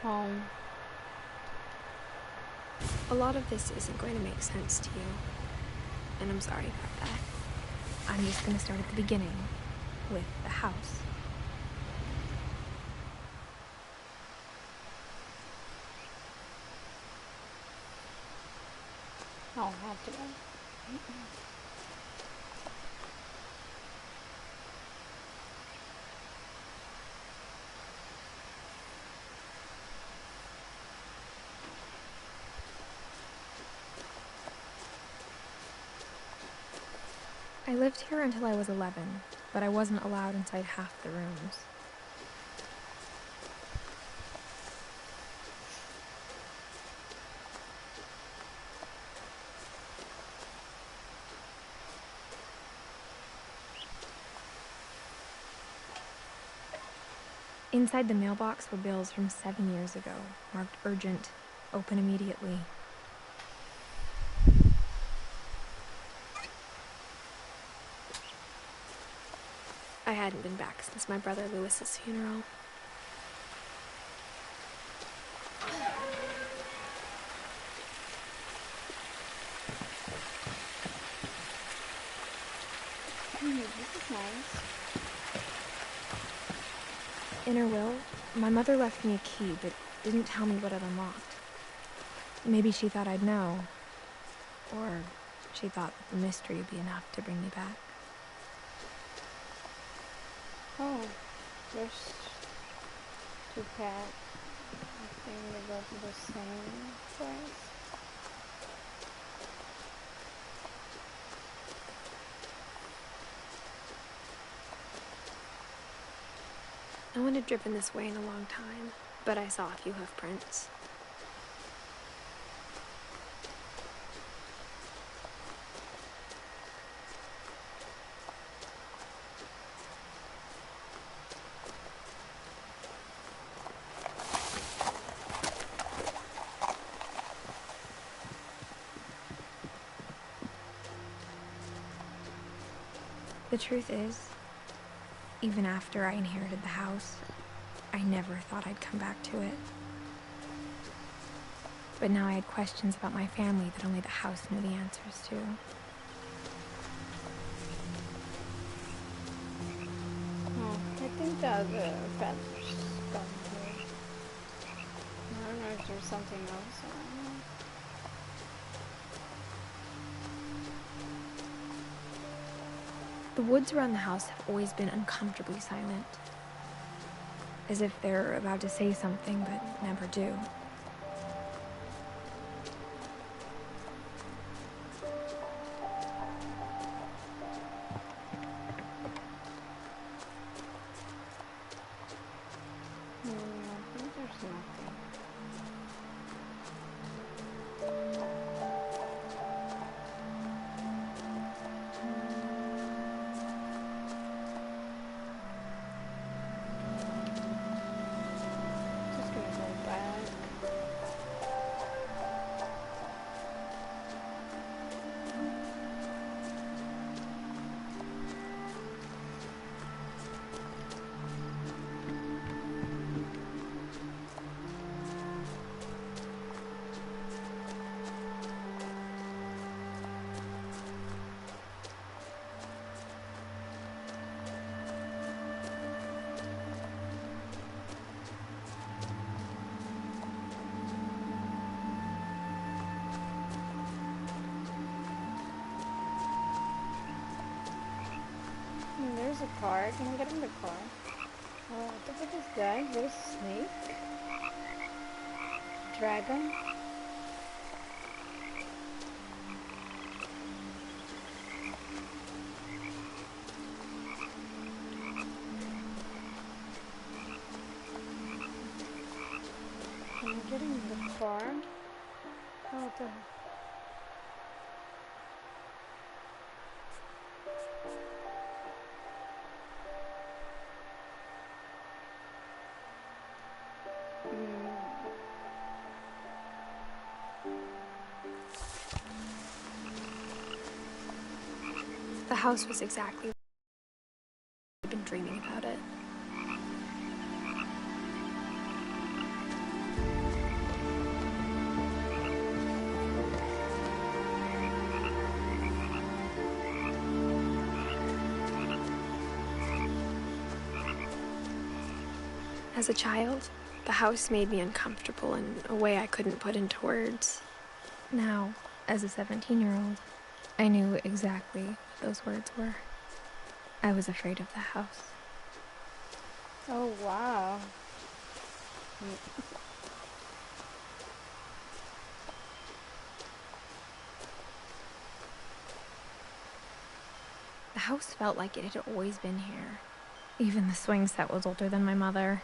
home. A lot of this isn't going to make sense to you, and I'm sorry about that. I'm just going to start at the beginning, with the house. I'll have to go. I lived here until I was 11, but I wasn't allowed inside half the rooms. Inside the mailbox were bills from 7 years ago, marked urgent, open immediately. I hadn't been back since my brother Lewis's funeral. This is nice. In her will, my mother left me a key, but didn't tell me what it unlocked. Maybe she thought I'd know, or she thought that the mystery would be enough to bring me back. Oh, there's two cats. I think they go to the same place. No one had driven this way in a long time, but I saw a few hoof prints. The truth is, even after I inherited the house, I never thought I'd come back to it. But now I had questions about my family that only the house knew the answers to. Oh, I think the other feathers gone here. I don't know if there's something else around here. The woods around the house have always been uncomfortably silent, as if they're about to say something but never do. I think there's nothing. Just gonna go back. There's a car. Can I get in the car? Oh, look at this guy. There's a snake. Dragon. Can I get in the car? Oh, the... The house was exactly like I'd been dreaming about it. As a child, the house made me uncomfortable in a way I couldn't put into words. Now, as a 17-year-old, I knew exactly what those words were. I was afraid of the house. Oh, wow. The house felt like it had always been here. Even the swing set was older than my mother.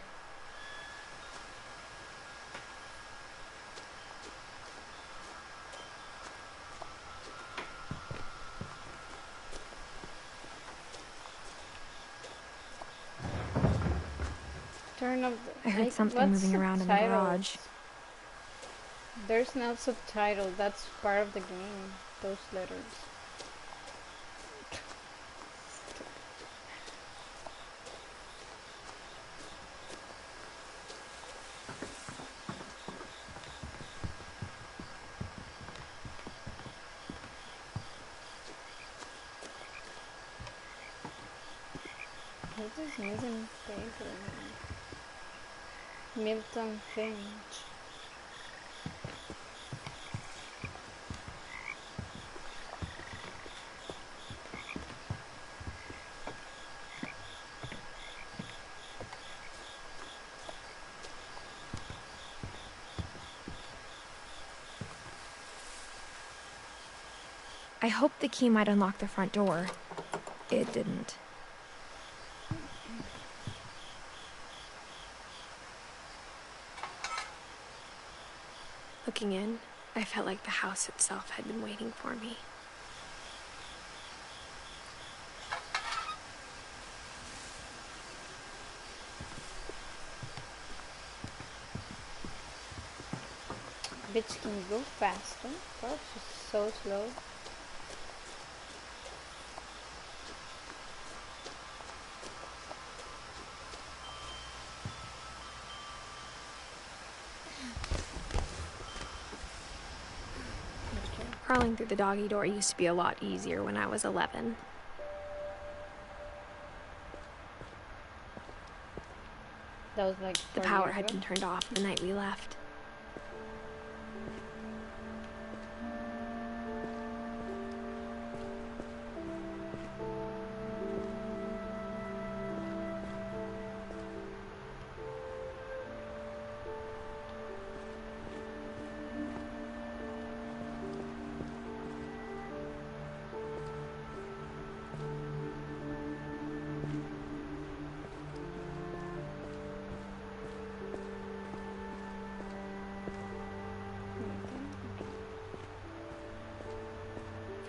Turn up I heard something moving around in the garage. There's no subtitle. That's part of the game. Those letters. What is missing paper? Milton Finch. I hoped the key might unlock the front door. It didn't. Looking in, I felt like the house itself had been waiting for me. Bitch can go faster. God, she's so slow. Crawling through the doggy door used to be a lot easier when I was 11. That was like The power had been turned off the night we left.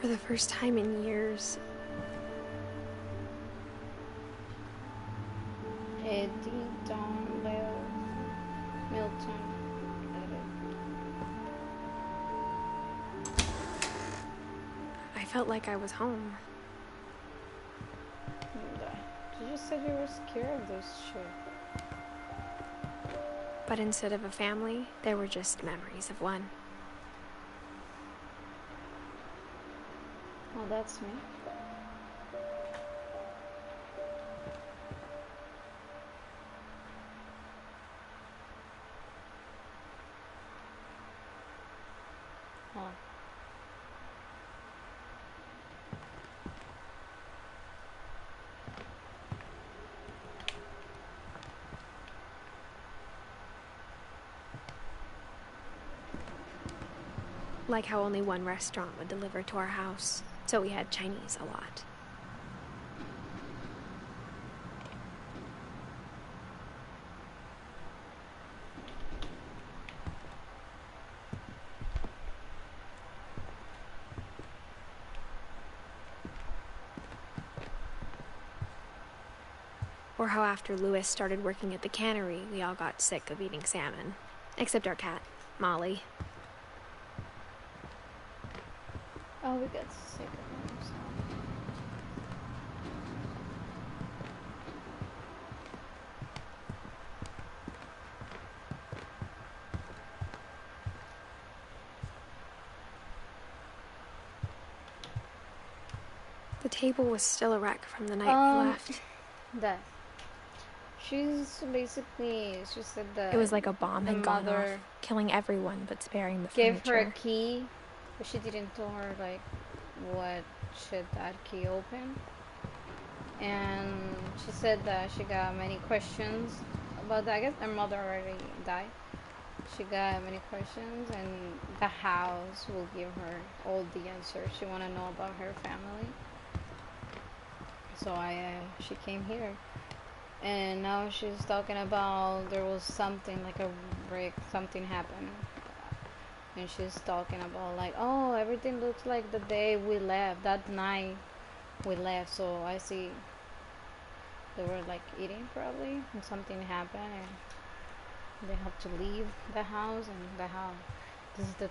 For the first time in years, Eddie, Don, Leo, Milton, I felt like I was home. You just said you were scared of this shit. But instead of a family, there were just memories of one. Oh, that's me. Oh. Like how only one restaurant would deliver to our house, so we had Chinese a lot. Or how after Louis started working at the cannery, we all got sick of eating salmon. Except our cat, Molly. Oh, we got sick of them. The table was still a wreck from the night we left. That. She's basically, she said that It was like a bomb the had gone off, mother killing everyone but sparing the gave her a furniture. key, but she didn't tell her like what should that key open. And she said that she got many questions about that. I guess her mother already died. She got many questions, and the house will give her all the answers she want to know about her family. So she came here, and now she's talking about there was something like a break, something happened, and she's talking about like, oh, everything looks like the day we left, that night we left. So I see they were like eating probably, and something happened, and they have to leave the house. And the house, this is the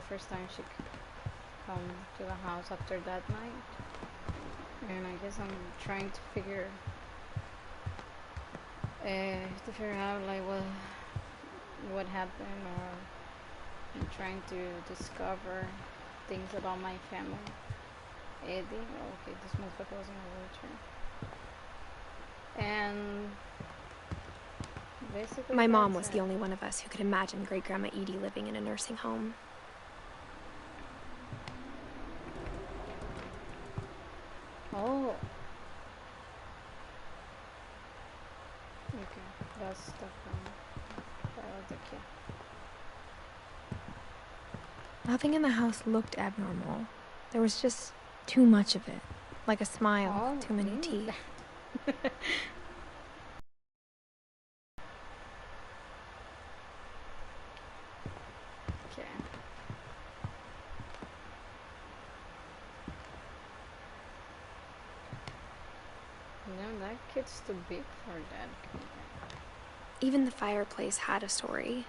first time she come to the house after that night. And I guess I'm trying to figure out like what happened, or I'm trying to discover things about my family. Eddie, okay, this motherfucker was in a wheelchair. And basically My mom that's was the only one of us who could imagine Great-Grandma Edie living in a nursing home. Oh. Okay, that's the the kid. Nothing in the house looked abnormal. There was just too much of it. Like a smile, too many teeth. Okay. No, that kid's too big for that. Even the fireplace had a story.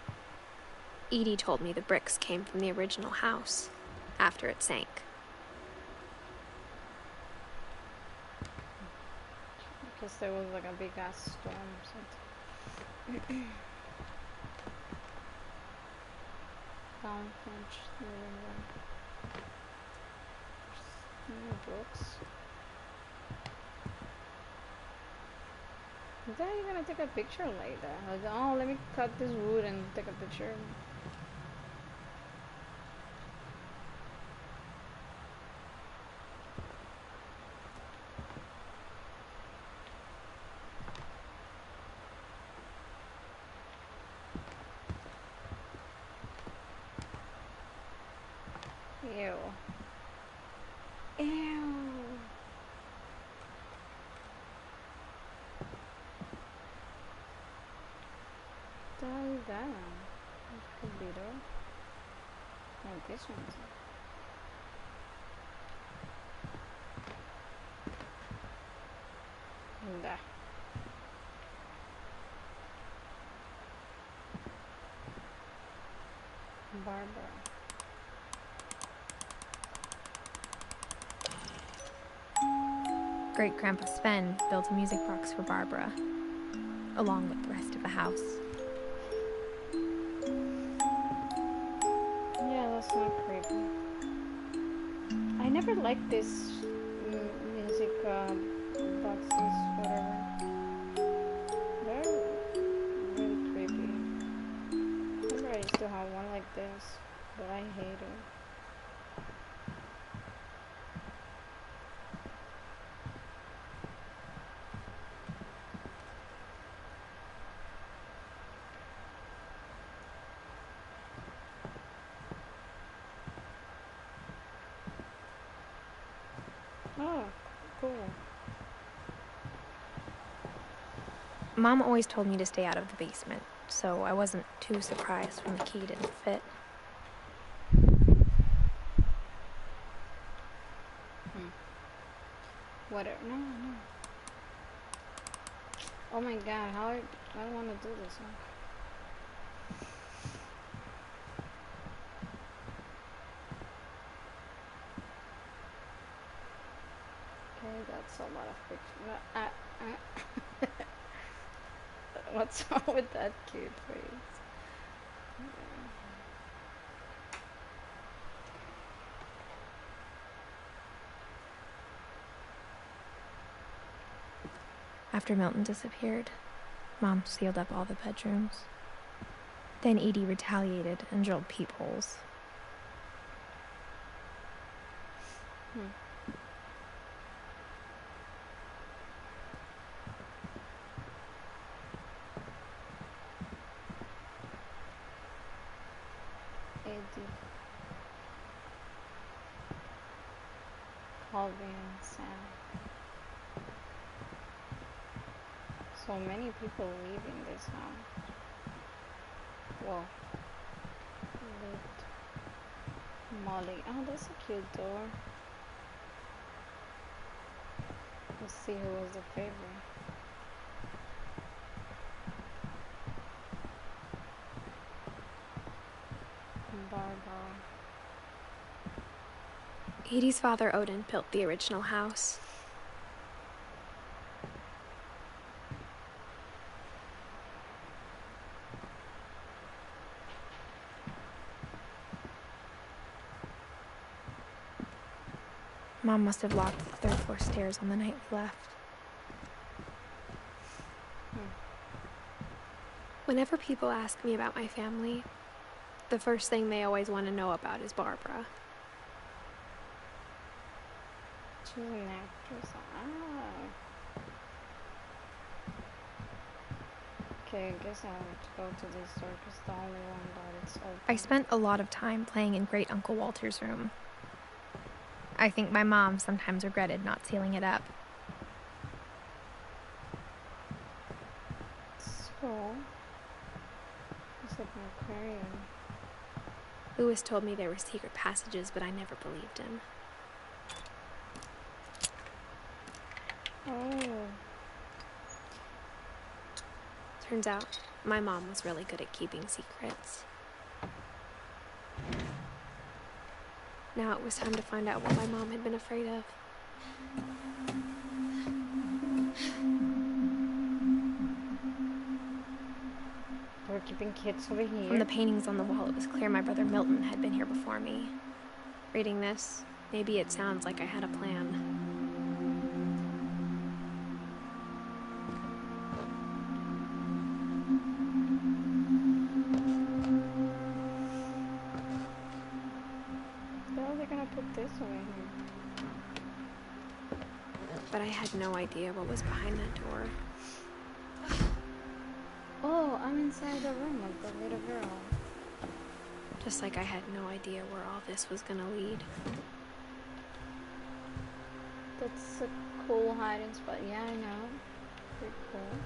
Edie told me the bricks came from the original house, after it sank. Because there was like a big ass storm or something. Down Finch, books. Then you're gonna take a picture later. Like, oh, let me cut this wood and take a picture. Ew. Ew. What is that? Could be though. Oh, this one's. Nah. Barbara. Great-Grandpa Sven built a music box for Barbara, along with the rest of the house. Yeah, that's not creepy. I never liked this music boxes, whatever. They're really creepy. I remember I used to have one like this, but I hate it. Oh, cool. Mom always told me to stay out of the basement, so I wasn't too surprised when the key didn't fit. Whatever. No, no. Oh my god, how I don't want to do this one. Okay, that's a lot of pictures. What's wrong with that cute face? After Milton disappeared, Mom sealed up all the bedrooms. Then Edie retaliated and drilled peepholes. Edith. Calvin and Sam. So many people live in this house. Whoa. Lit. Molly. Oh, that's a cute door. Let's see who was the favorite. Barbara. Edie's father, Odin, built the original house. Mom must have locked the third floor stairs on the night we left. Whenever people ask me about my family, the first thing they always want to know about is Barbara. She's an actress. Ah. Okay, I guess I have to go to this store because the only one that it's open. I spent a lot of time playing in Great Uncle Walter's room. I think my mom sometimes regretted not sealing it up. So, it's like an aquarium. Lewis told me there were secret passages, but I never believed him. Oh. Turns out, my mom was really good at keeping secrets. Now it was time to find out what my mom had been afraid of. We're keeping kids over here. From the paintings on the wall, it was clear my brother Milton had been here before me. Reading this, maybe it sounds like I had a plan. This over here. But I had no idea what was behind that door. Oh, I'm inside the room of the little girl. Just like I had no idea where all this was gonna lead. That's a cool hiding spot. Yeah, I know. Pretty cool.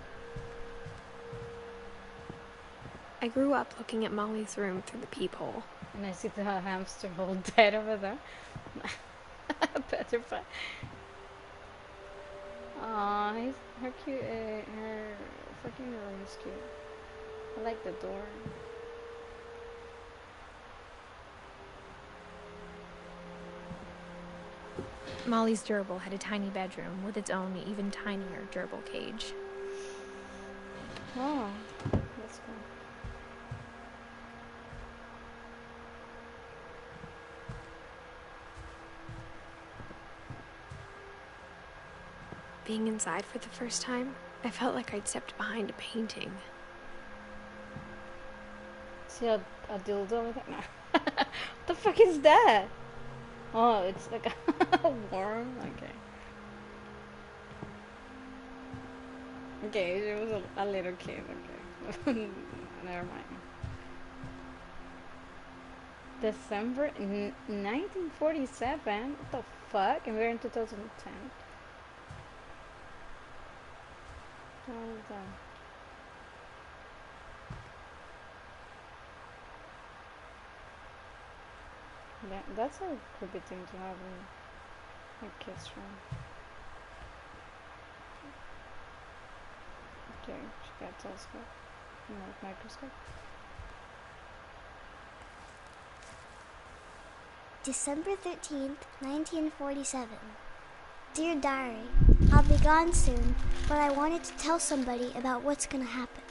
I grew up looking at Molly's room through the peephole. And I see the hamster all dead over there. Petrified. Aw, her cute, her freaking room is cute. I like the door. Molly's gerbil had a tiny bedroom with its own even tinier gerbil cage. Oh, that's cool. Being inside for the first time, I felt like I'd stepped behind a painting. See a dildo over there? No. What the fuck is that? Oh, it's like a worm? Okay. Okay, it was a little kid, okay. Never mind. December 1947? What the fuck? And we're in 2010. Hold on. Yeah, that's a creepy thing to have in a kid's room. Okay, she got a telescope. No, microscope. December 13th, 1947. Dear Diary, I'll be gone soon, but I wanted to tell somebody about what's gonna happen.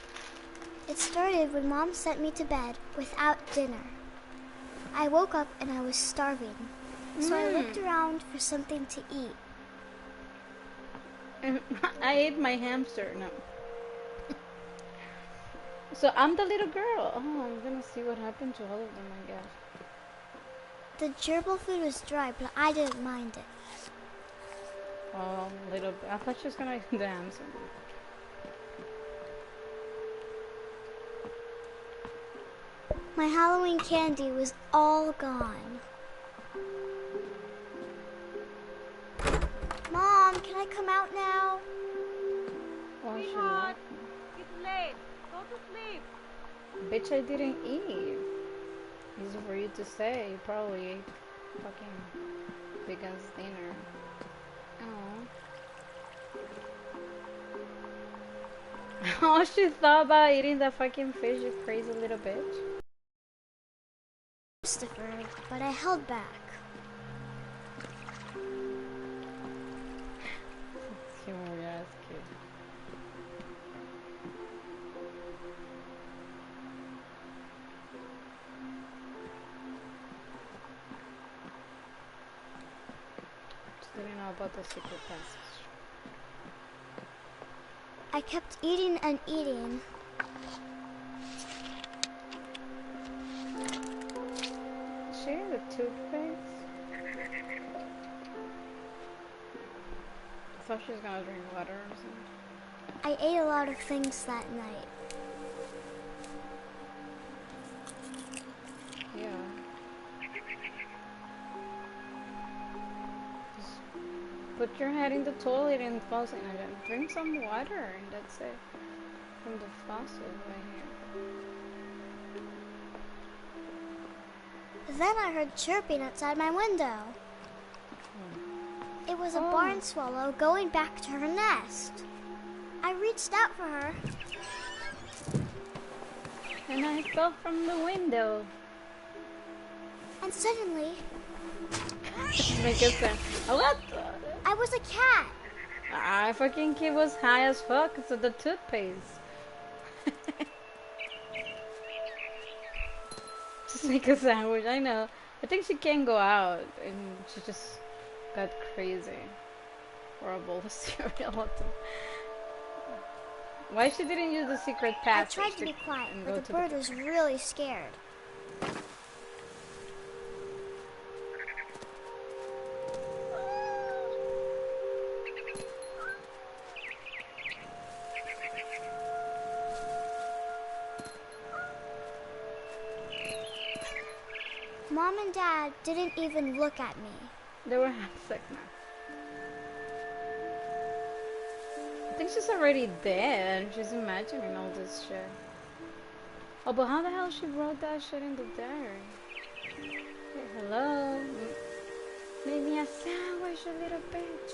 It started when Mom sent me to bed without dinner. I woke up and I was starving, so I looked around for something to eat. I ate my hamster. No. So I'm the little girl. Oh, I'm gonna see what happened to all of them, I guess. The gerbil food was dry, but I didn't mind it. Oh, little. I thought she was gonna dance. My Halloween candy was all gone. Mom, can I come out now? Oh, she Sweetheart, left me. it's late. Go to sleep. Bitch, I didn't eat. Easy for you to say. You probably ate fucking vegan's dinner. Oh. Oh, she thought about eating that fucking fish, you crazy little bitch. Christopher, but I held back. You ass kid. Just didn't know about the secret passage. I kept eating and eating. She had a toothpaste. I thought she was gonna drink water or something. I ate a lot of things that night. Yeah. Just put your head in the toilet and faucet and drink some water, and that's it. From the faucet right here. Then I heard chirping outside my window. It was a barn swallow going back to her nest. I reached out for her. And I fell from the window. And suddenly, Make a sound. What? I was a cat. I fucking kid was high as fuck. So the toothpaste. Just make a sandwich. I know. I think she can't go out, and she just got crazy for a bowl of cereal. Why she didn't use the secret I passage? tried to be quiet, and but go the to bird was really scared. Mom and Dad didn't even look at me. They were sick now. I think she's already dead. She's imagining all this shit. Oh, but how the hell she wrote that shit in the diary? Hey, hello? Make me a sandwich, you little bitch.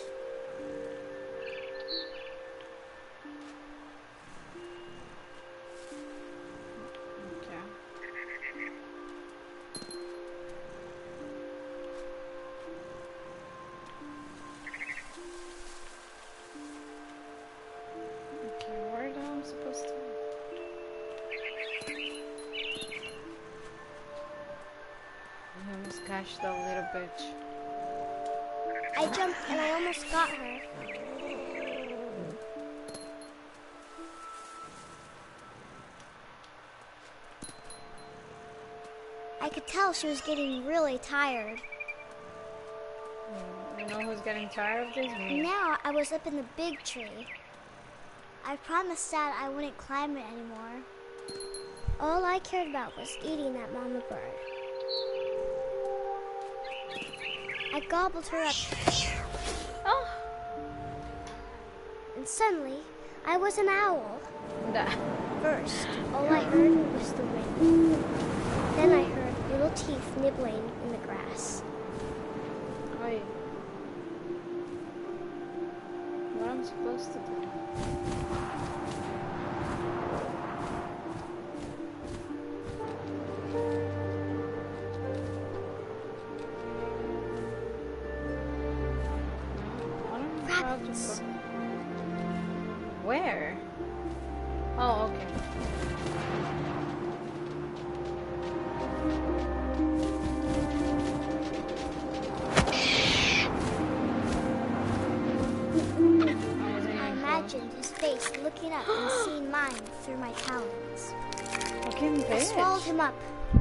Gosh, that little bitch. I jumped and I almost got her. I could tell she was getting really tired. You know who's getting tired of this? Me. Now I was up in the big tree. I promised Dad I wouldn't climb it anymore. All I cared about was eating that mama bird. I gobbled her up. Oh! And suddenly, I was an owl. That. First, all I heard was the wind. Then I heard little teeth nibbling in the grass. Wait. What am I supposed to do? Rabbits. Where? Oh, okay. I imagined his face looking up and seeing clean mine through my talons. Fucking I bitch. swallowed him up,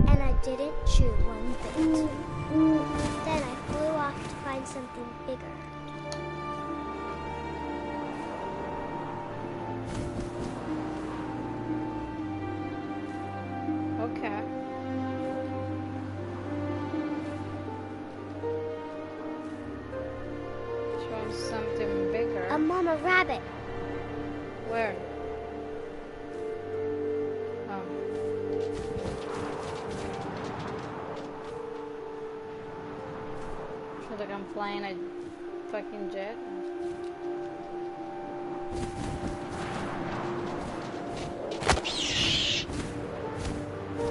and I didn't chew one bit. Then I flew off to find something bigger. Okay. Show something bigger. A mama rabbit. Where? Oh. Feel like I'm flying a fucking jet.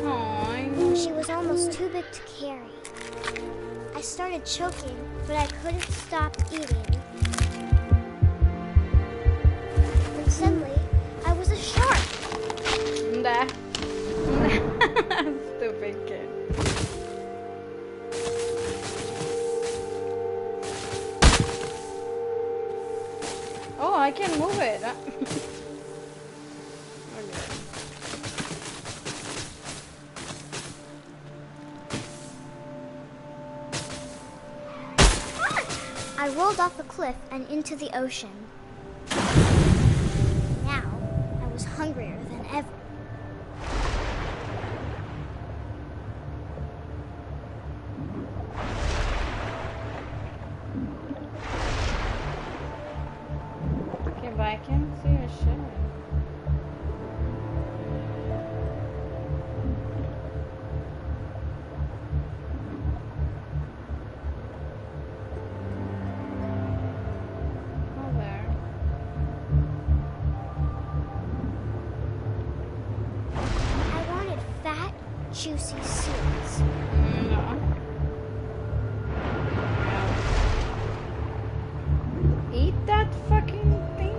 Aww. She was almost too big to carry. I started choking, but I couldn't stop eating. And suddenly, I was a shark. Nah. Stupid kid. Oh, I can move it. Okay. I rolled off a cliff and into the ocean. Now, I was hungrier than ever. Okay, but I can't see a shit. Oh, there. I wanted fat, juicy seeds. No. Eat that fucking thing.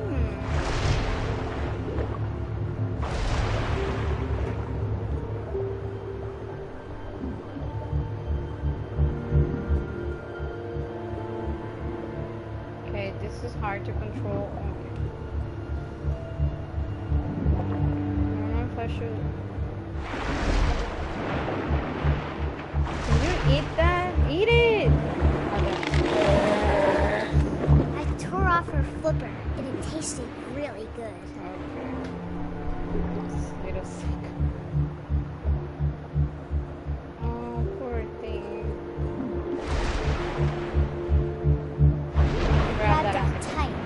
Okay, this is hard to control. Okay. I don't know if I should. Can you eat that? Eat it! Okay. I tore off her flipper, and it tasted really good. Okay. This little sick. Oh, poor thing. Grab Grabbed that. up tight.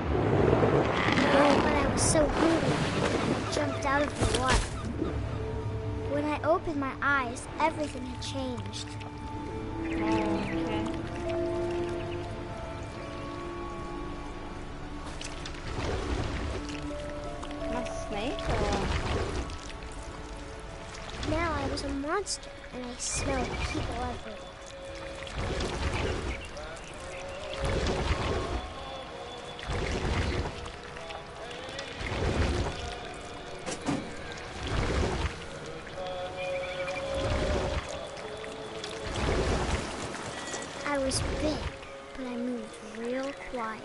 Oh, but I was so hungry, I jumped out of the water. When I opened my eyes, everything had changed. Oh, okay. A snake or? Now I was a monster, and I smelled people everywhere. I was big, but I moved real quiet.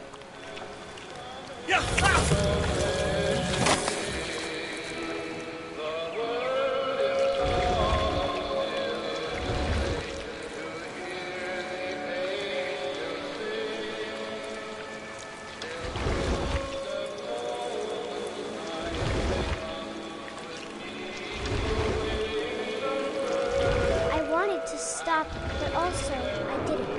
I wanted to stop, but also I didn't.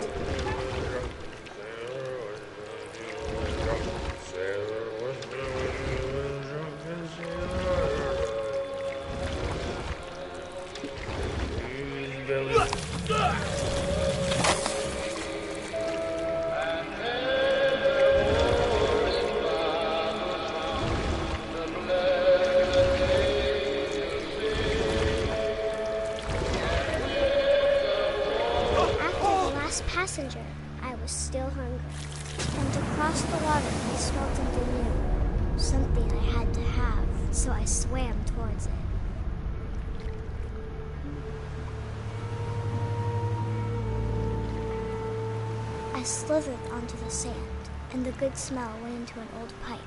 Passenger, I was still hungry. And to cross the water, I smelled something new. Something I had to have, so I swam towards it. I slithered onto the sand, and the good smell went into an old pipe.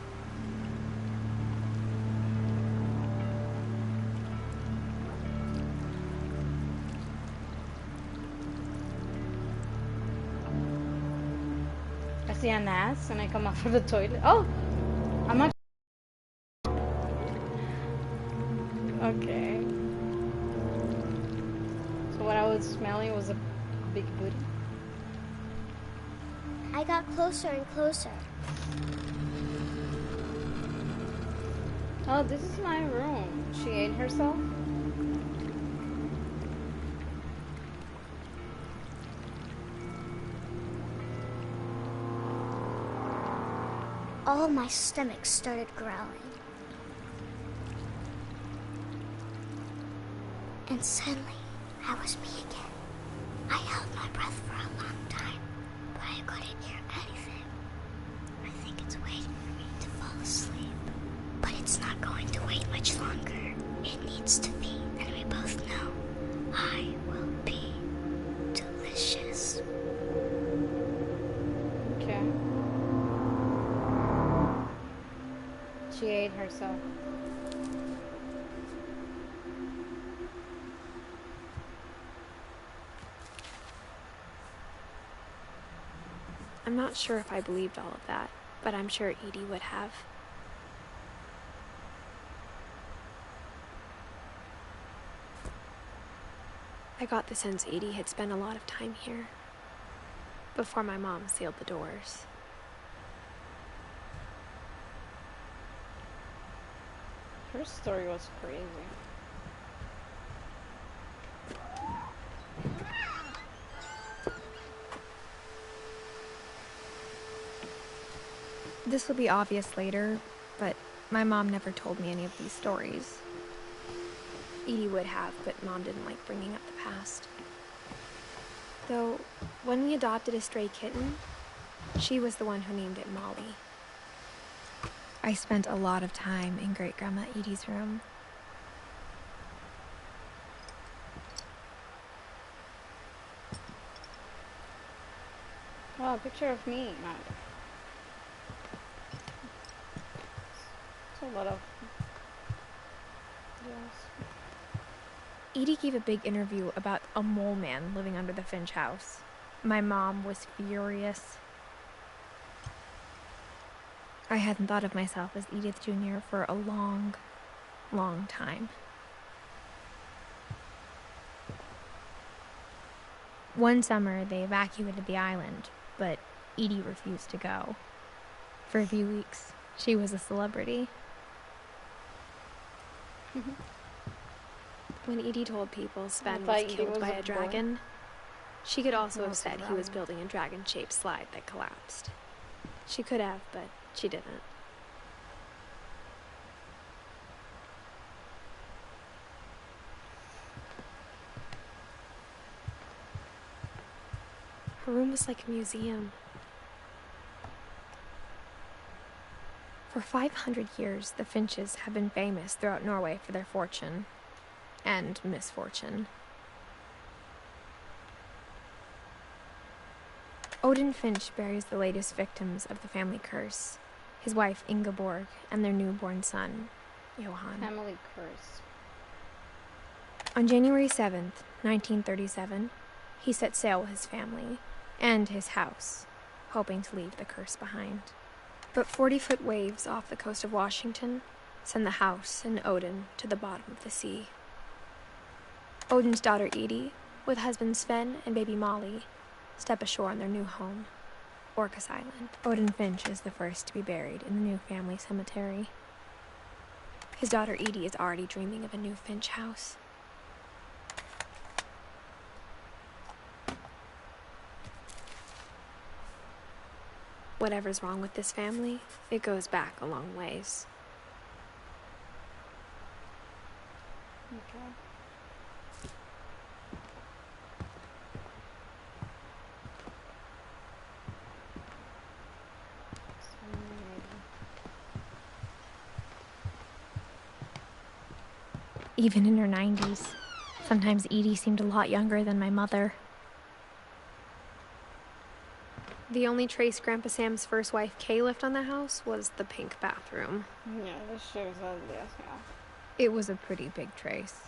see an ass and I come out of the toilet. Oh, I'm not. Okay. So what I was smelling was a big booty. I got closer and closer. Oh, this is my room. She ate herself? All my stomach started growling. And suddenly, I was me again. I held my breath for a long time, but I couldn't hear anything. I think it's waiting for me to fall asleep. But it's not going to wait much longer. It needs to be, and we both know I will be delicious. Okay. She ate herself. I'm not sure if I believed all of that, but I'm sure Edie would have. I got the sense Edie had spent a lot of time here, before my mom sealed the doors. Her story was crazy. This will be obvious later, but my mom never told me any of these stories. Edie would have, but Mom didn't like bringing up the past. Though, when we adopted a stray kitten, she was the one who named it Molly. I spent a lot of time in Great-Grandma Edie's room. Oh, a picture of me. It's a lot of... Yes. Edie gave a big interview about a mole man living under the Finch house. My mom was furious. I hadn't thought of myself as Edith Jr. for a long, long time. One summer, they evacuated the island, but Edie refused to go. For a few weeks, she was a celebrity. When Edie told people Sven was killed by a dragon, she could also have said he was building a dragon-shaped slide that collapsed. She could have, but she didn't. Her room was like a museum. For 500 years, the Finches have been famous throughout Norway for their fortune and misfortune. Odin Finch buries the latest victims of the family curse, his wife Ingeborg and their newborn son, Johan. Family curse. On January 7th, 1937, he set sail with his family and his house, hoping to leave the curse behind. But 40-foot waves off the coast of Washington send the house and Odin to the bottom of the sea. Odin's daughter Edie, with husband Sven and baby Molly, step ashore on their new home, Orcas Island. Odin Finch is the first to be buried in the new family cemetery. His daughter Edie is already dreaming of a new Finch house. Whatever's wrong with this family, it goes back a long ways. Okay. Even in her 90s, sometimes Edie seemed a lot younger than my mother. The only trace Grandpa Sam's first wife, Kay, left on the house was the pink bathroom. Yeah, this shit was ugly as hell. It was a pretty big trace.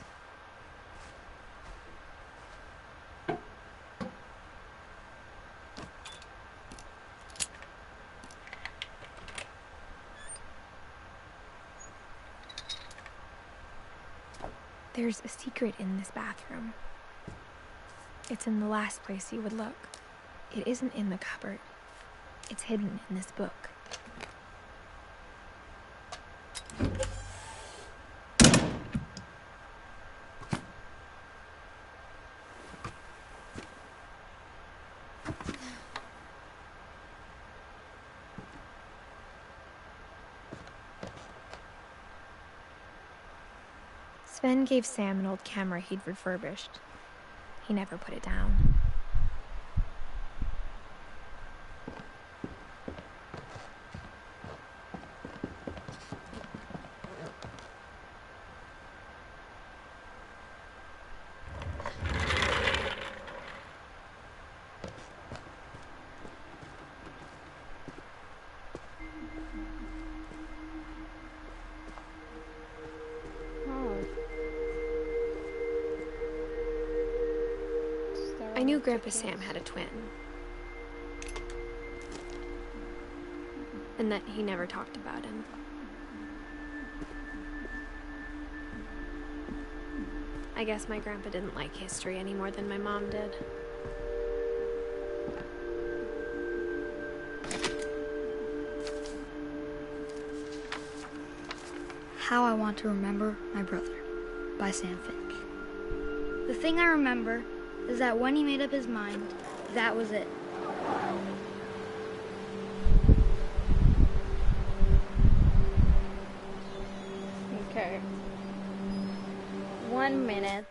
There's a secret in this bathroom. It's in the last place you would look. It isn't in the cupboard. It's hidden in this book. Sven gave Sam an old camera he'd refurbished. He never put it down. I knew Grandpa Sam had a twin. And that he never talked about him. I guess my grandpa didn't like history any more than my mom did. How I Want to Remember My Brother by Sam Finch. The thing I remember is that when he made up his mind, that was it. Okay. 1 minute.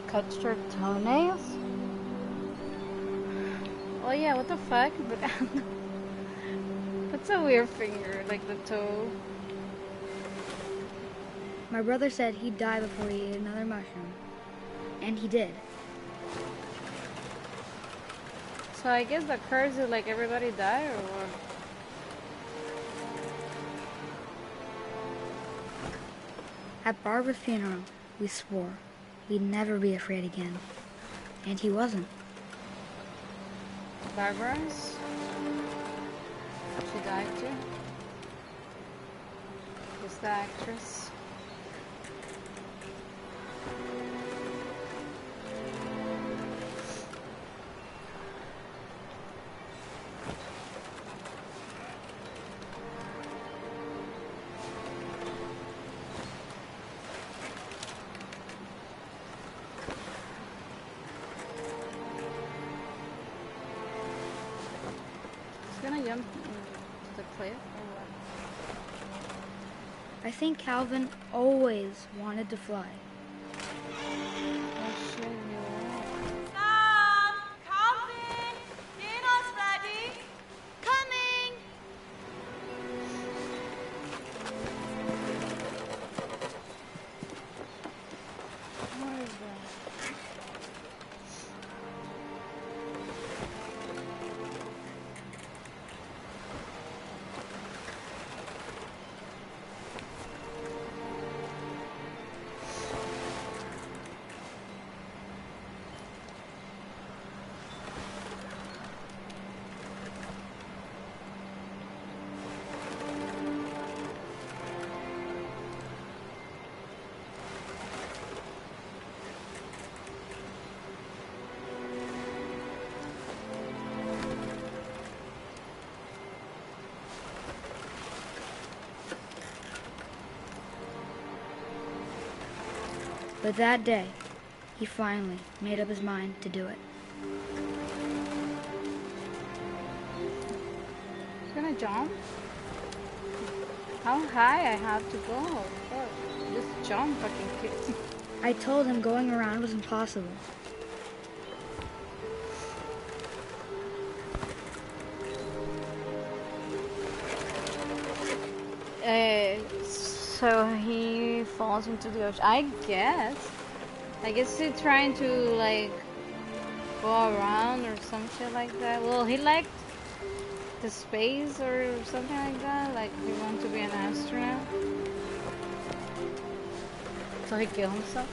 Cuts her toenails? Oh yeah, what the fuck? But that's a weird finger, like the toe. My brother said he'd die before he ate another mushroom. And he did. So I guess the curse is like everybody die or what? At Barbara's funeral, we swore we'd never be afraid again. And he wasn't. Barbara's? She died too? Is the actress? cliff or what? I think Calvin always wanted to fly. Oh shit, you're Sam! Calvin! Dinner's ready! Coming! right. Where is that? But that day, he finally made up his mind to do it. He's gonna jump? How high I have to go? Fuck. Just jump, fucking kid. I told him going around was impossible. So he falls into the ocean. I guess. I guess he's trying to like go around or some shit like that. Well, he liked the space or something like that. Like he wants to be an astronaut. So he killed himself.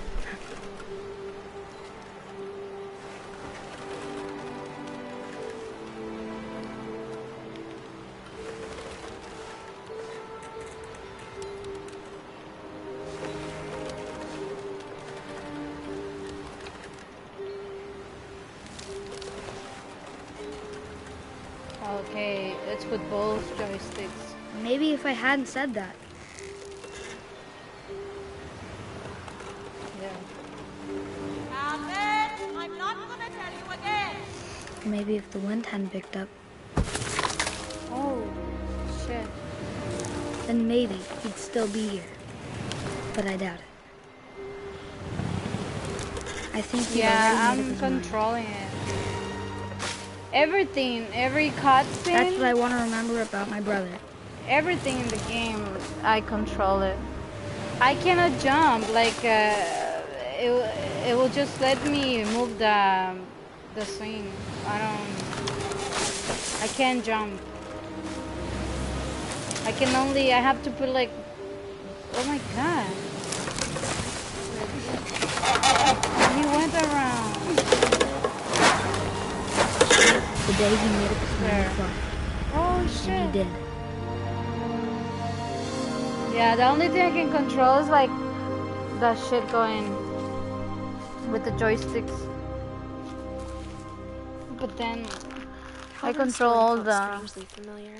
Okay, let's put both joysticks. Maybe if I hadn't said that. Yeah. Calvin! I'm not gonna tell you again! Maybe if the wind hadn't picked up, Oh, shit. then maybe he'd still be here. But I doubt it. I think he Yeah, already made up I'm his mind. controlling it. Everything, every cutscene, That's what I want to remember about my brother. everything in the game, I control it. I cannot jump, like, it will just let me move the thing. I can't jump. I have to put like, oh my god. He went around. The day he made up his mind There. to fly. Oh And shit. he did. Yeah, the only thing I can control is like that shit going with the joysticks. But then I Calvin's control story all felt the. strangely familiar.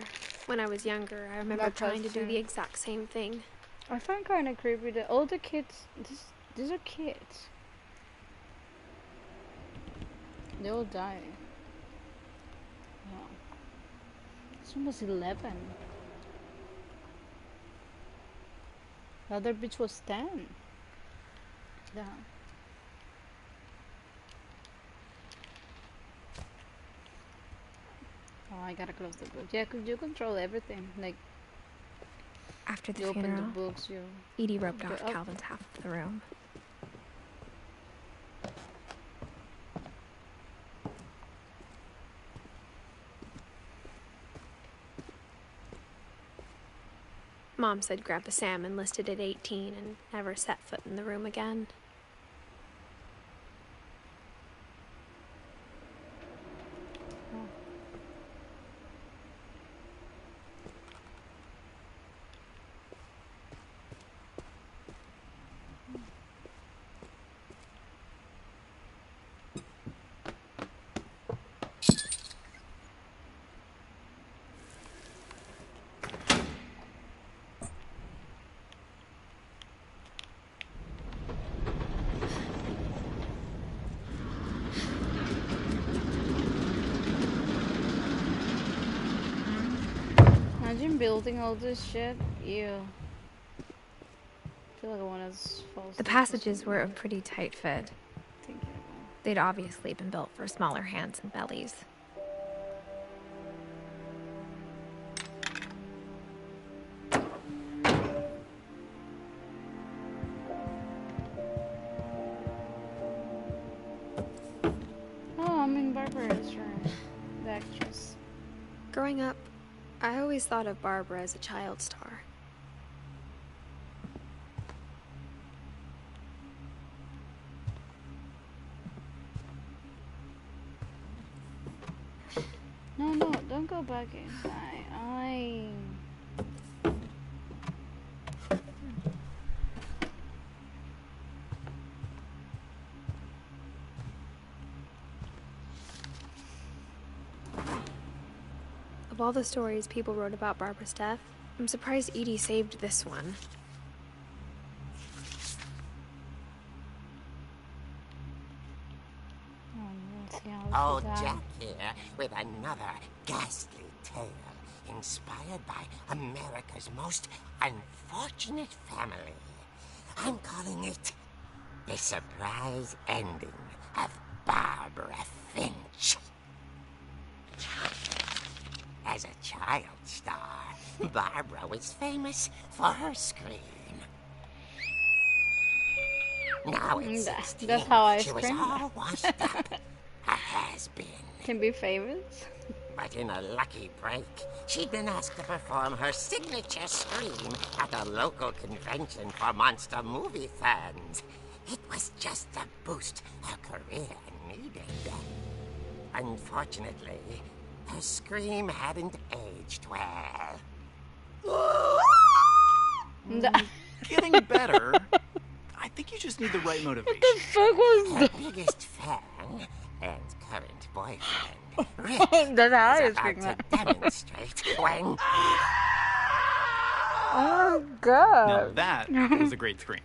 When I was younger, I remember That trying to do cutscene. the exact same thing. I find kind of creepy that all the kids. These are kids. They all die. Yeah. It's almost 11. The other bitch was 10. Yeah. Oh, I gotta close the book. Yeah, could you control everything? Like, After the you open the funeral, books, you. Edie roped Okay, off oh. Calvin's half of the room. Mom said Grandpa Sam enlisted at 18 and never set foot in the room again. Imagine building all this shit. Ew. I feel like I want to fall asleep. The passages were a pretty tight fit. Thank you. They'd obviously been built for smaller hands and bellies. Oh, I'm in Barbara's room. The actress. Growing up, I always thought of Barbara as a child star. No, don't go back inside. Of all the stories people wrote about Barbara's death, I'm surprised Edie saved this one. Oh, Jack here with another ghastly tale inspired by America's most unfortunate family. I'm calling it The Surprise Ending of Barbara Finch. As a child star, Barbara was famous for her scream. Now at 16, that's how I she was scream. all washed up. A has-been. Can be famous. But in a lucky break, she'd been asked to perform her signature scream at a local convention for monster movie fans. It was just the boost her career needed. Unfortunately, her scream hadn't aged well. Getting better. I think you just need the right motivation. What the fuck was Her that? biggest fan and current boyfriend, Rick, That's how I was scream about that. to demonstrate when... Oh god. Now that was a great scream.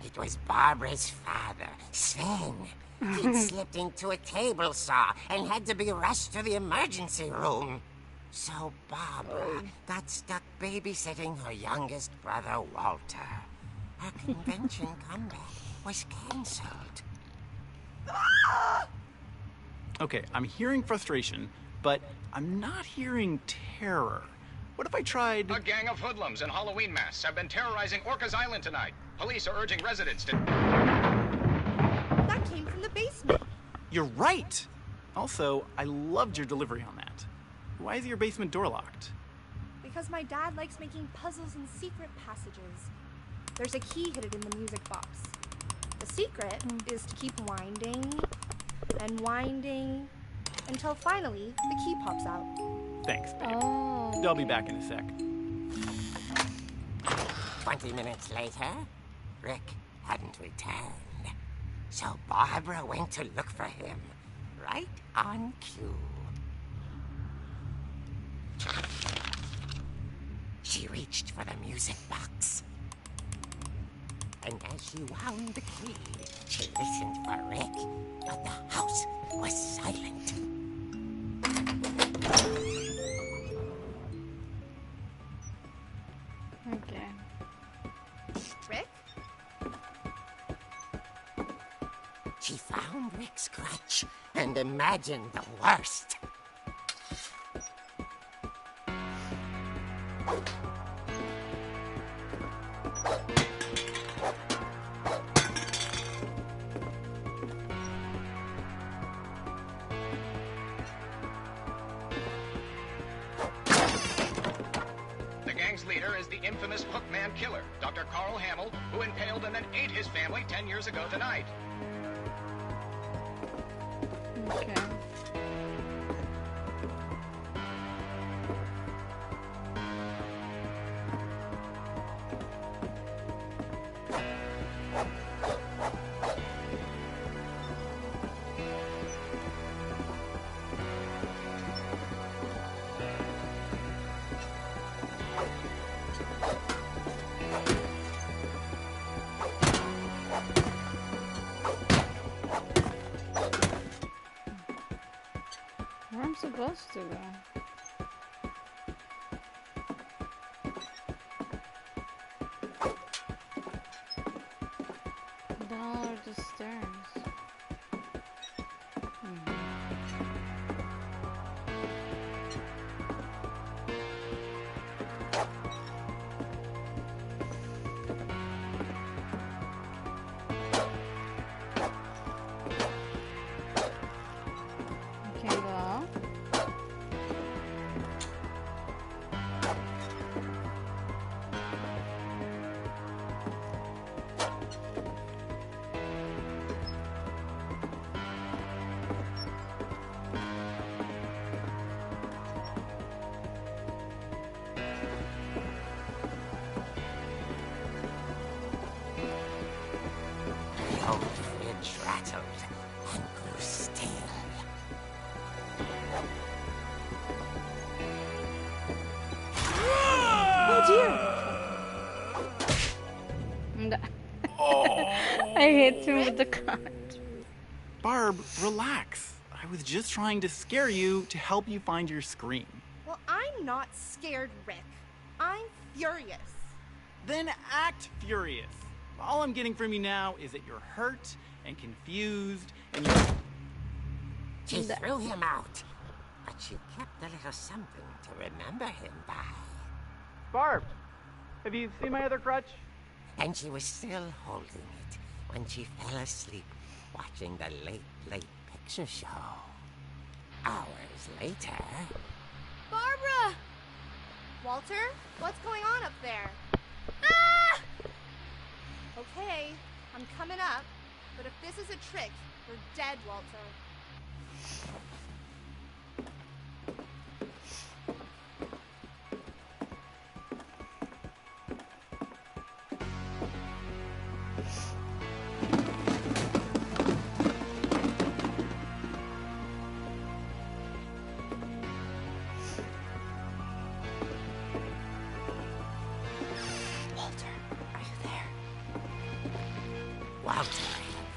It was Barbara's father, Sven. He'd slipped into a table saw and had to be rushed to the emergency room. So Barbara got stuck babysitting her youngest brother, Walter. Her convention comeback was cancelled. Okay, I'm hearing frustration, but I'm not hearing terror. What if I tried... A gang of hoodlums in Halloween masks have been terrorizing Orcas Island tonight. Police are urging residents to... That came from the basement. You're right! Also, I loved your delivery on that. Why is your basement door locked? Because my dad likes making puzzles and secret passages. There's a key hidden in the music box. The secret is to keep winding and winding until finally the key pops out. Thanks, babe. Oh. I'll be back in a sec. 20 minutes later, Rick hadn't returned. So Barbara went to look for him, right on cue. She reached for the music box. And as she wound the key, she listened for Rick, but the house was silent. Okay. Rick? She found Rick's crutch and imagined the worst. The gang's leader is the infamous Hookman killer, Dr. Carl Hamill, who impaled and then ate his family 10 years ago tonight. Okay. Where I'm supposed to go? hits him with the crutch. Barb, relax. I was just trying to scare you to help you find your scream. Well, I'm not scared, Rick. I'm furious. Then act furious. All I'm getting from you now is that you're hurt and confused and you're... She threw him out, but she kept a little something to remember him by. Barb, have you seen my other crutch? And she was still holding it when she fell asleep watching the Late Picture Show. Hours later... Barbara! Walter, what's going on up there? Ah! Okay, I'm coming up, but if this is a trick, we're dead, Walter. Walter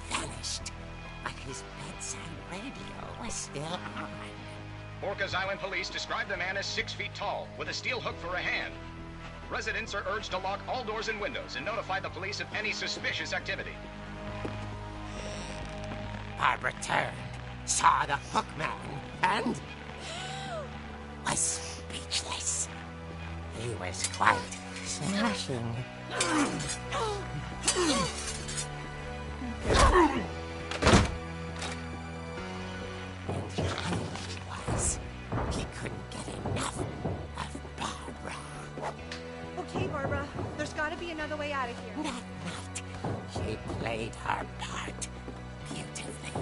had vanished, but his bedside radio was still on. Orcas Island police describe the man as 6 feet tall, with a steel hook for a hand. Residents are urged to lock all doors and windows and notify the police of any suspicious activity. Barbara turned, saw the hook man, and was speechless. He was quite smashing. And the irony was, he couldn't get enough of Barbara. Okay, Barbara, there's gotta be another way out of here. That night, she played her part beautifully.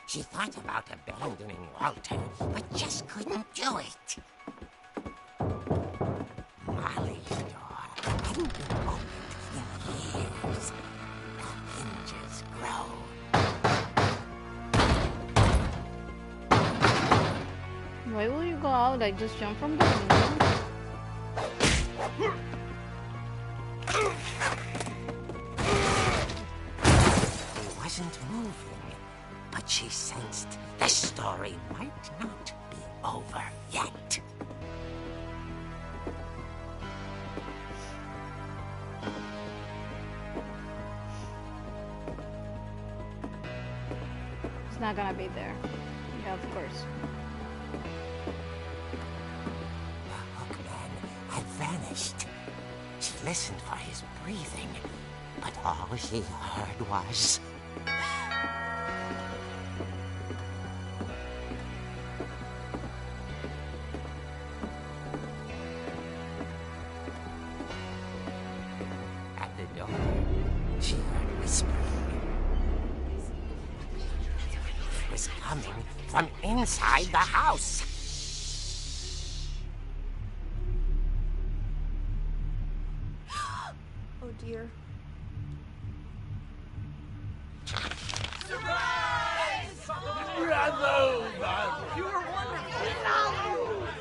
She thought about abandoning Walter, but just couldn't do it. Molly's door hadn't been opened in years. The hinges grow. Why will you go out? Like, just jump from the window? He wasn't moving, but she sensed the story might not be over yet. It's not gonna be there. Yeah, of course. The hookman had vanished. She listened for his breathing, but all she heard was... At the door, she heard whispering. It was coming from inside the house. Oh dear.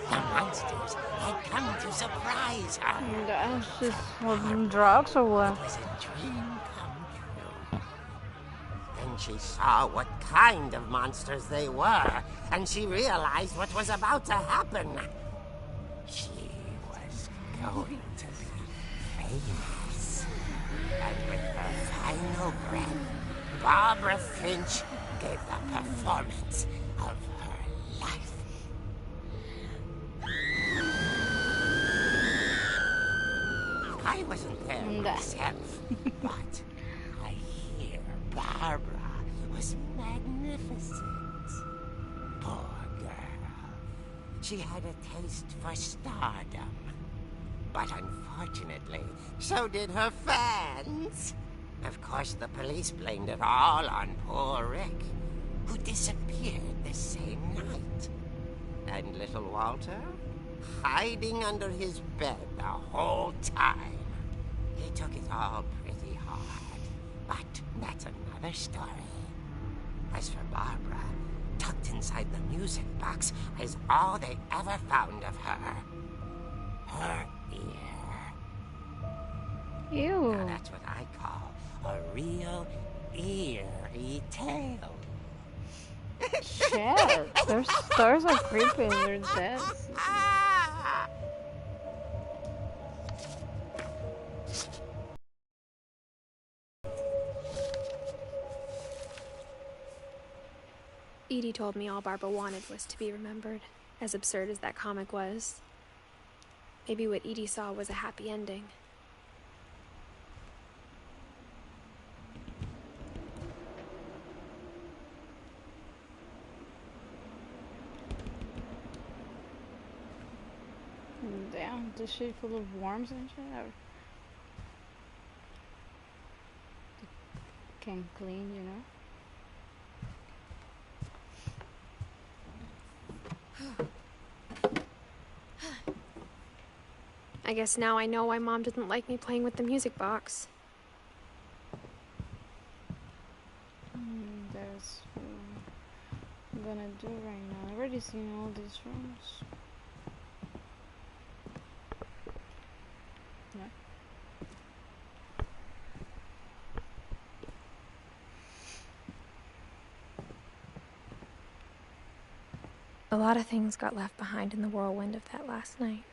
The monsters had come to surprise her. That's just drugs or what? It was a dream come true. Then she saw what kind of monsters they were, and she realized what was about to happen. She was going to be famous. And with her final breath, Barbara Finch gave the performance of her life. I wasn't there myself, but I hear Barbara was magnificent. Poor girl. She had a taste for stardom. But unfortunately, so did her fans. Of course, the police blamed it all on poor Rick, who disappeared the same night. And little Walter? Hiding under his bed the whole time. He took it all pretty hard, but that's another story. As for Barbara, tucked inside the music box is all they ever found of her. Her ear. Ew. Now that's what I call a real eerie tale. Shit. Their stars are creepy and they're dead. Edie told me all Barbara wanted was to be remembered, as absurd as that comic was. Maybe what Edie saw was a happy ending. Damn, this shit full of worms and shit. Can clean, you know. I guess now I know why Mom didn't like me playing with the music box. That's what I'm gonna do right now. I've already seen all these rooms. Yeah. A lot of things got left behind in the whirlwind of that last night.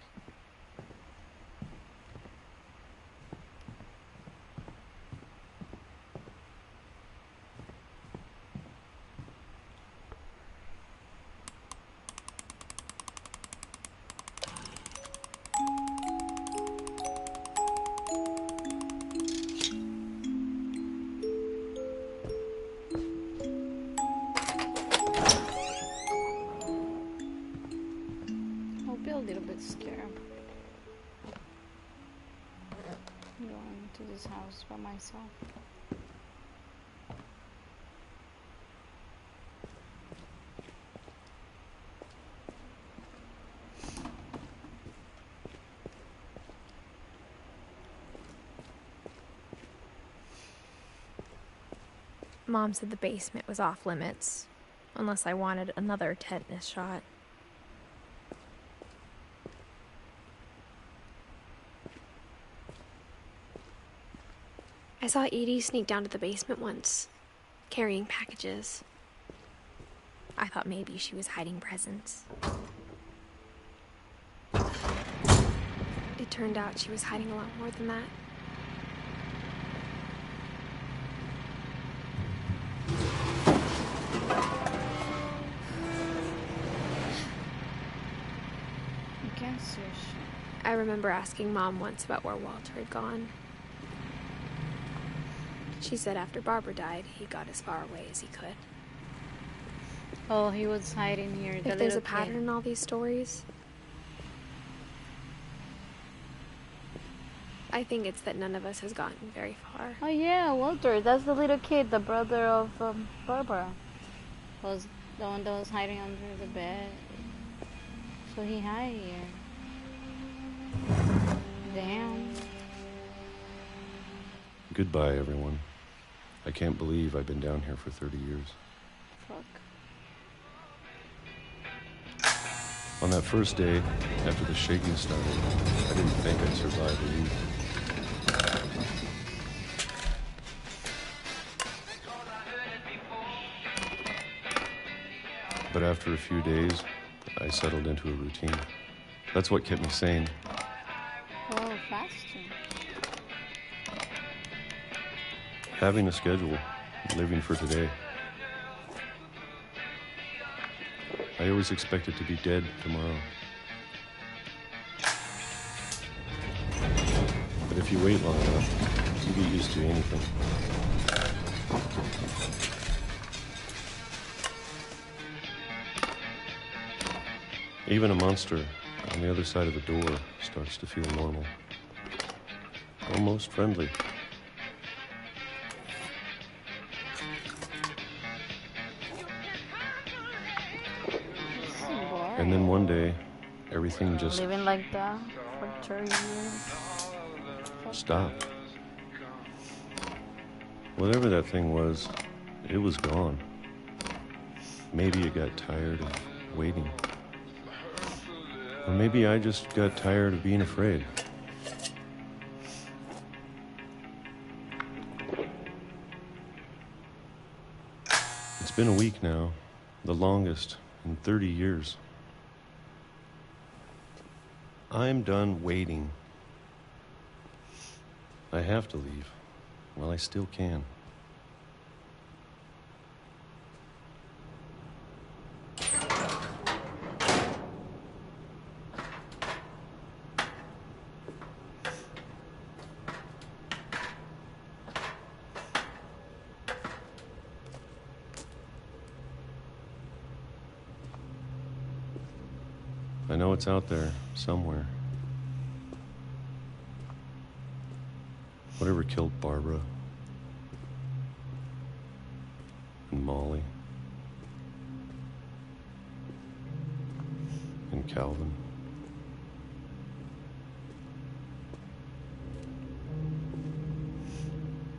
House by myself. Mom said the basement was off limits, unless I wanted another tetanus shot. I saw Edie sneak down to the basement once, carrying packages. I thought maybe she was hiding presents. It turned out she was hiding a lot more than that. You can't see shit. I remember asking Mom once about where Walter had gone. She said after Barbara died, he got as far away as he could. Oh, he was hiding here. If there's a pattern in all these stories, I think it's that none of us has gotten very far. Oh yeah, Walter. That's the little kid, the brother of Barbara. Was the one that was hiding under the bed. So he hid here. Damn. Goodbye, everyone. I can't believe I've been down here for 30 years. Fuck. On that first day, after the shaking started, I didn't think I'd survive a week. But after a few days, I settled into a routine. That's what kept me sane. Oh, faster. Having a schedule, living for today. I always expected to be dead tomorrow. But if you wait long enough, you get used to anything. Even a monster on the other side of the door starts to feel normal. Almost friendly. And then one day, everything just... Living like that for 30 years. stopped. Whatever that thing was, it was gone. Maybe you got tired of waiting. Or maybe I just got tired of being afraid. It's been a week now, the longest in 30 years. I'm done waiting. I have to leave. Well, I still can. I know it's out there, somewhere. Whatever killed Barbara and Molly and Calvin.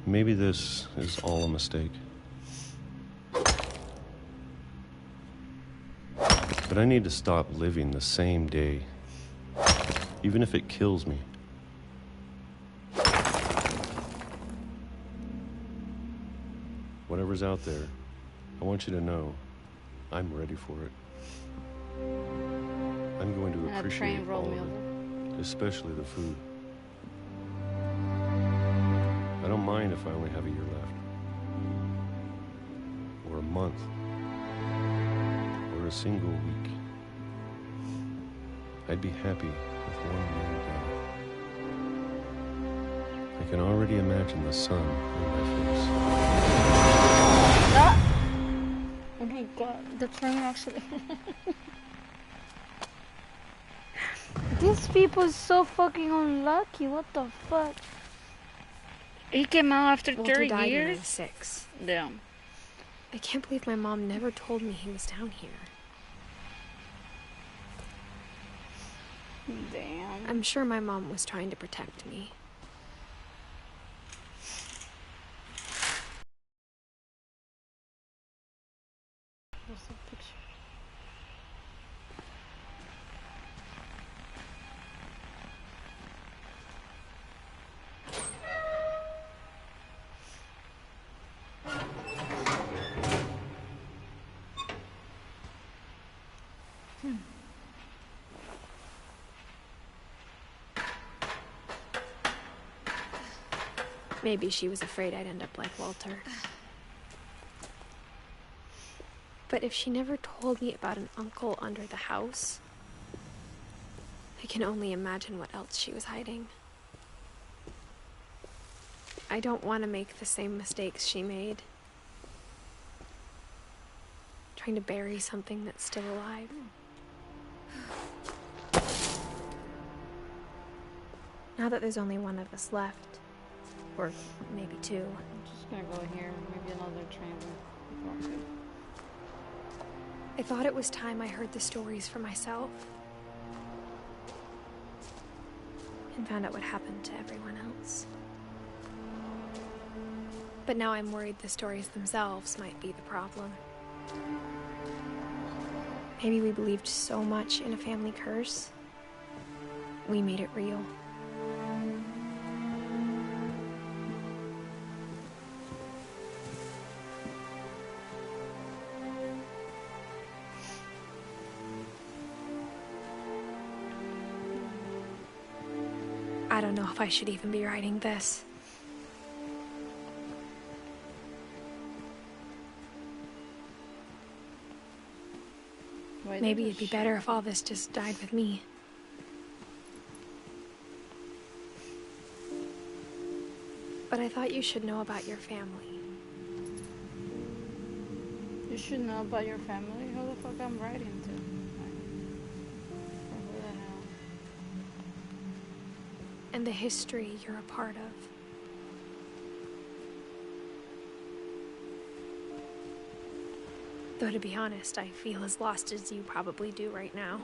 Maybe this is all a mistake. But I need to stop living the same day, even if it kills me. Whatever's out there, I want you to know I'm ready for it. I'm going to appreciate all of it, especially the food. I don't mind if I only have a year left, or a month, or a single week. I'd be happy with 1 year day. I can already imagine the sun in my face. Oh my god, the train actually. These people are so fucking unlucky. What the fuck? He came out after 30 Walter died years? when I was 6. Damn. I can't believe my mom never told me he was down here. Damn. I'm sure my mom was trying to protect me. What's the picture? Maybe she was afraid I'd end up like Walter. But if she never told me about an uncle under the house, I can only imagine what else she was hiding. I don't want to make the same mistakes she made. Trying to bury something that's still alive. Now that there's only one of us left, or maybe 2. I'm just gonna go here. Maybe another train will. I thought it was time I heard the stories for myself. And found out what happened to everyone else. But now I'm worried the stories themselves might be the problem. Maybe we believed so much in a family curse, we made it real. I don't know if I should even be writing this. Maybe it'd be better if all this just died with me. But I thought you should know about your family. You should know about your family? Who the fuck I'm writing to? Who the hell? And the history you're a part of. Though to be honest, I feel as lost as you probably do right now.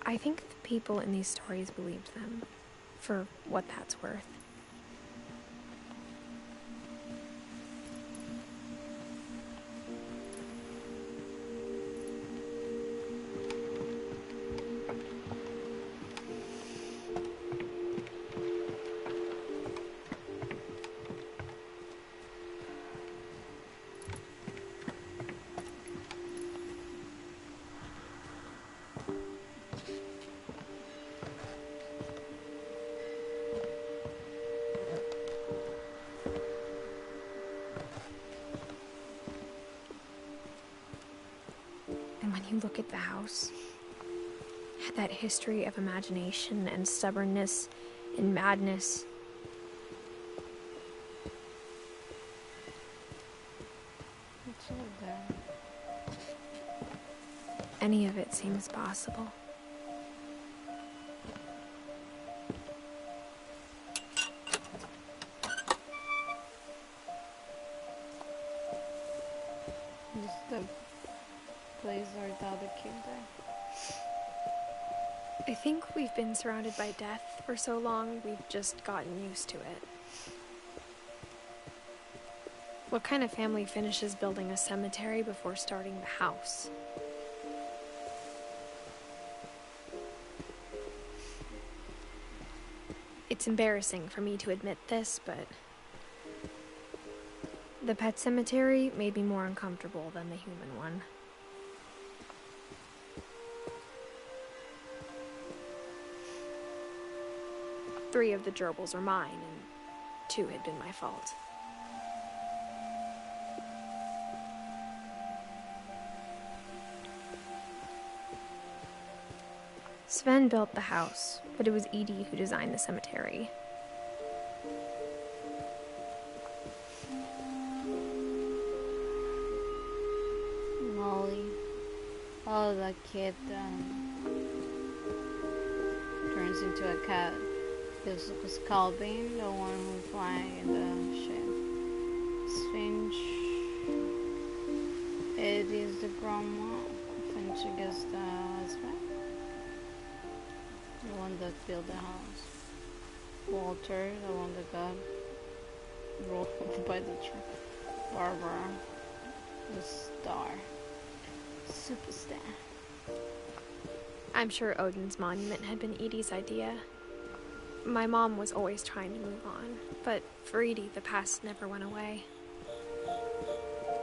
I think the people in these stories believed them, for what that's worth. And when you look at the house, it had that history of imagination and stubbornness and madness. What's all that? Any of it seems possible. This is the place where the other kid died. I think we've been surrounded by death for so long, we've just gotten used to it. What kind of family finishes building a cemetery before starting the house? It's embarrassing for me to admit this, but the pet cemetery made me more uncomfortable than the human one. Three of the gerbils are mine, and 2 had been my fault. Sven built the house, but it was Edie who designed the cemetery. Molly. Oh, the kid turns into a cat. This was Calvin, the one who flying in the ship. Finch. It is the grandma. Finch, I guess, the husband. The one that built the house. Walter, the one that got rolled by the truck. Barbara, the star. Superstar. I'm sure Odin's monument had been Edie's idea. My mom was always trying to move on, but for Edie, the past never went away.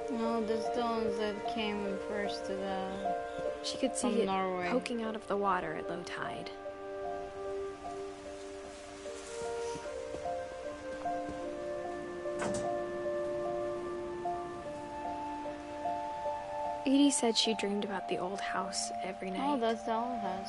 No, the stones that came first to the... She could see it poking out of the water at low tide. Edie said she dreamed about the old house every night. Oh, that's the old house.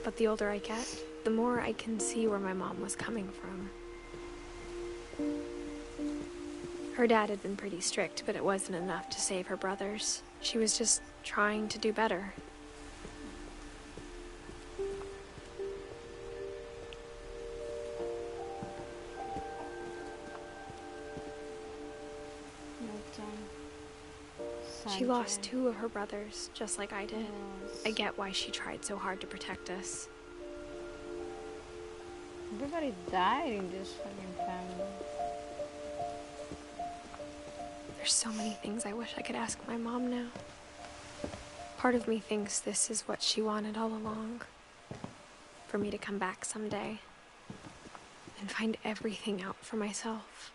But the older I get, the more I can see where my mom was coming from. Her dad had been pretty strict, but it wasn't enough to save her brothers. She was just trying to do better. She lost 2 of her brothers, just like I did. Yes. I get why she tried so hard to protect us. Everybody died in this fucking family. There's so many things I wish I could ask my mom now. Part of me thinks this is what she wanted all along. For me to come back someday and find everything out for myself.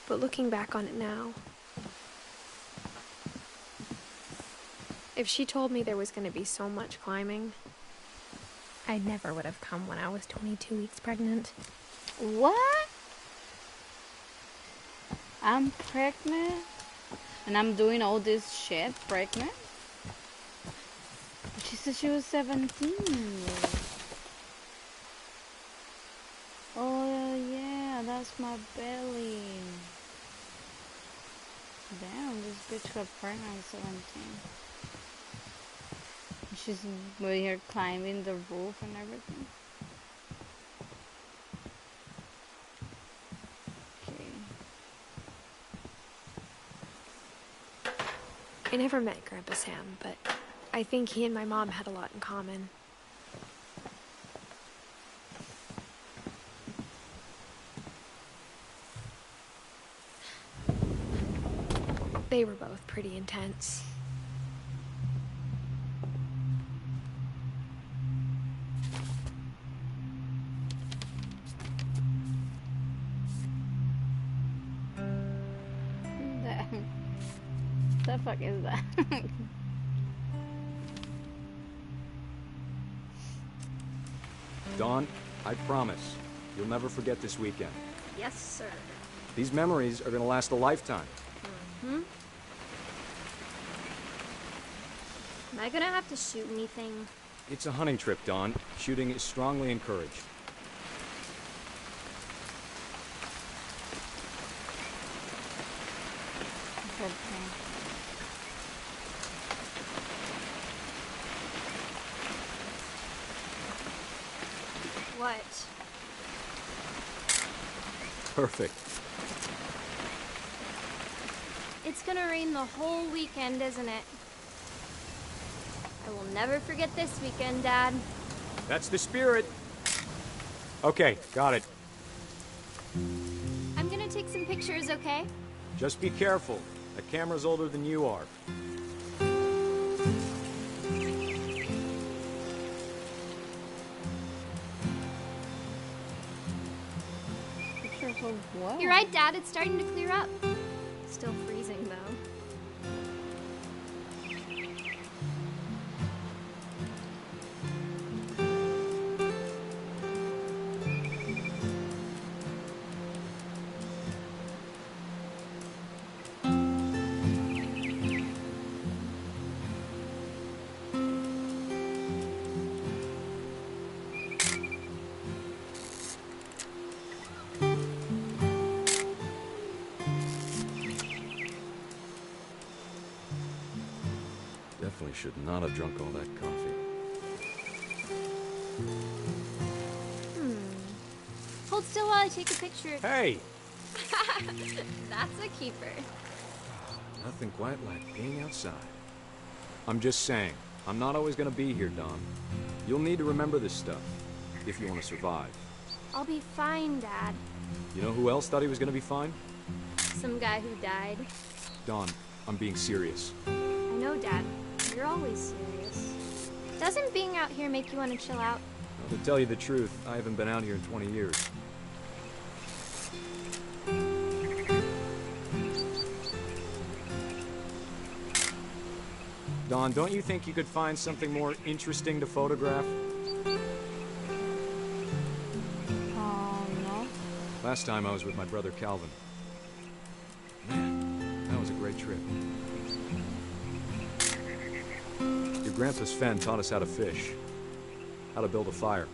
But looking back on it now, if she told me there was going to be so much climbing, I never would have come when I was 22 weeks pregnant. What? I'm pregnant? And I'm doing all this shit pregnant? She said she was 17. Oh yeah, that's my belly. Damn, this bitch got pregnant at 17. She's with here climbing the roof and everything. Okay. I never met Grandpa Sam, but I think he and my mom had a lot in common. They were both pretty intense. The fuck is that? Dawn, I promise, you'll never forget this weekend. Yes, sir. These memories are gonna last a lifetime. Mm-hmm. Am I gonna have to shoot anything? It's a hunting trip, Dawn. Shooting is strongly encouraged. What? Perfect. It's gonna rain the whole weekend, isn't it? I will never forget this weekend, Dad. That's the spirit. Okay, got it. I'm gonna take some pictures, okay? Just be careful. That camera's older than you are. Pictures of what? You're right, Dad. It's starting to clear up. Still freezing, though. Definitely should not have drunk all that coffee. Hold still while I take a picture. Hey! That's a keeper. Nothing quite like being outside. I'm just saying, I'm not always gonna be here, Dawn. You'll need to remember this stuff, if you want to survive. I'll be fine, Dad. You know who else thought he was gonna be fine? Some guy who died. Dawn, I'm being serious. I know, Dad. You're always serious. Doesn't being out here make you want to chill out? Well, to tell you the truth, I haven't been out here in 20 years. Dawn, don't you think you could find something more interesting to photograph? No. Last time I was with my brother Calvin. Man, that was a great trip. Your grandpa Sven taught us how to fish, how to build a fire.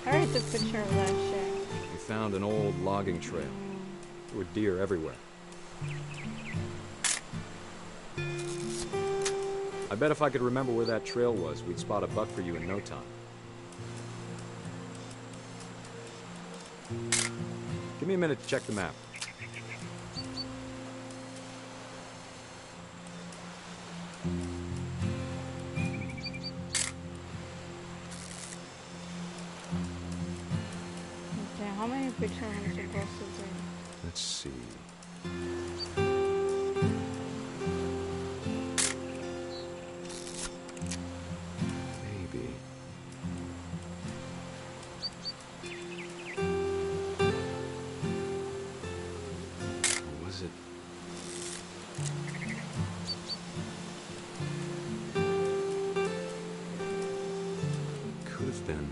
I already took a picture of that shit. We found an old logging trail. There were deer everywhere. I bet if I could remember where that trail was, we'd spot a buck for you in no time. Give me a minute to check the map. Okay, how many pictures am I supposed to take? Let's see. Maybe. Or was it? Could have been.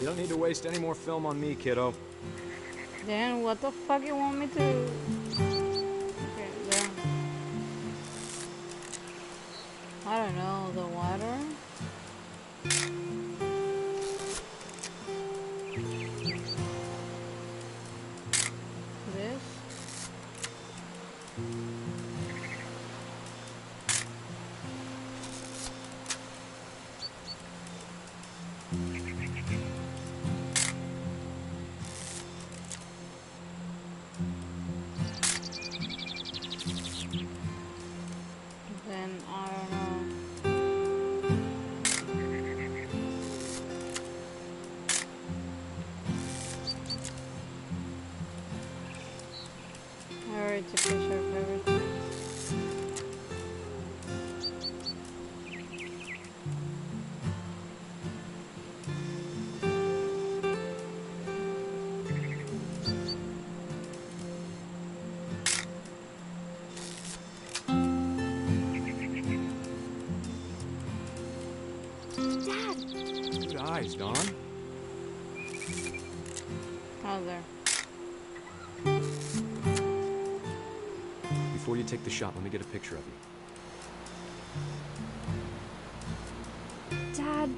You don't need to waste any more film on me, kiddo. Then what the fuck you want me to? Okay, there. I don't know, the water? This? Then I don't know. to picture of everything. Good eyes, Don. Oh, there. Before you take the shot, let me get a picture of you. Dad,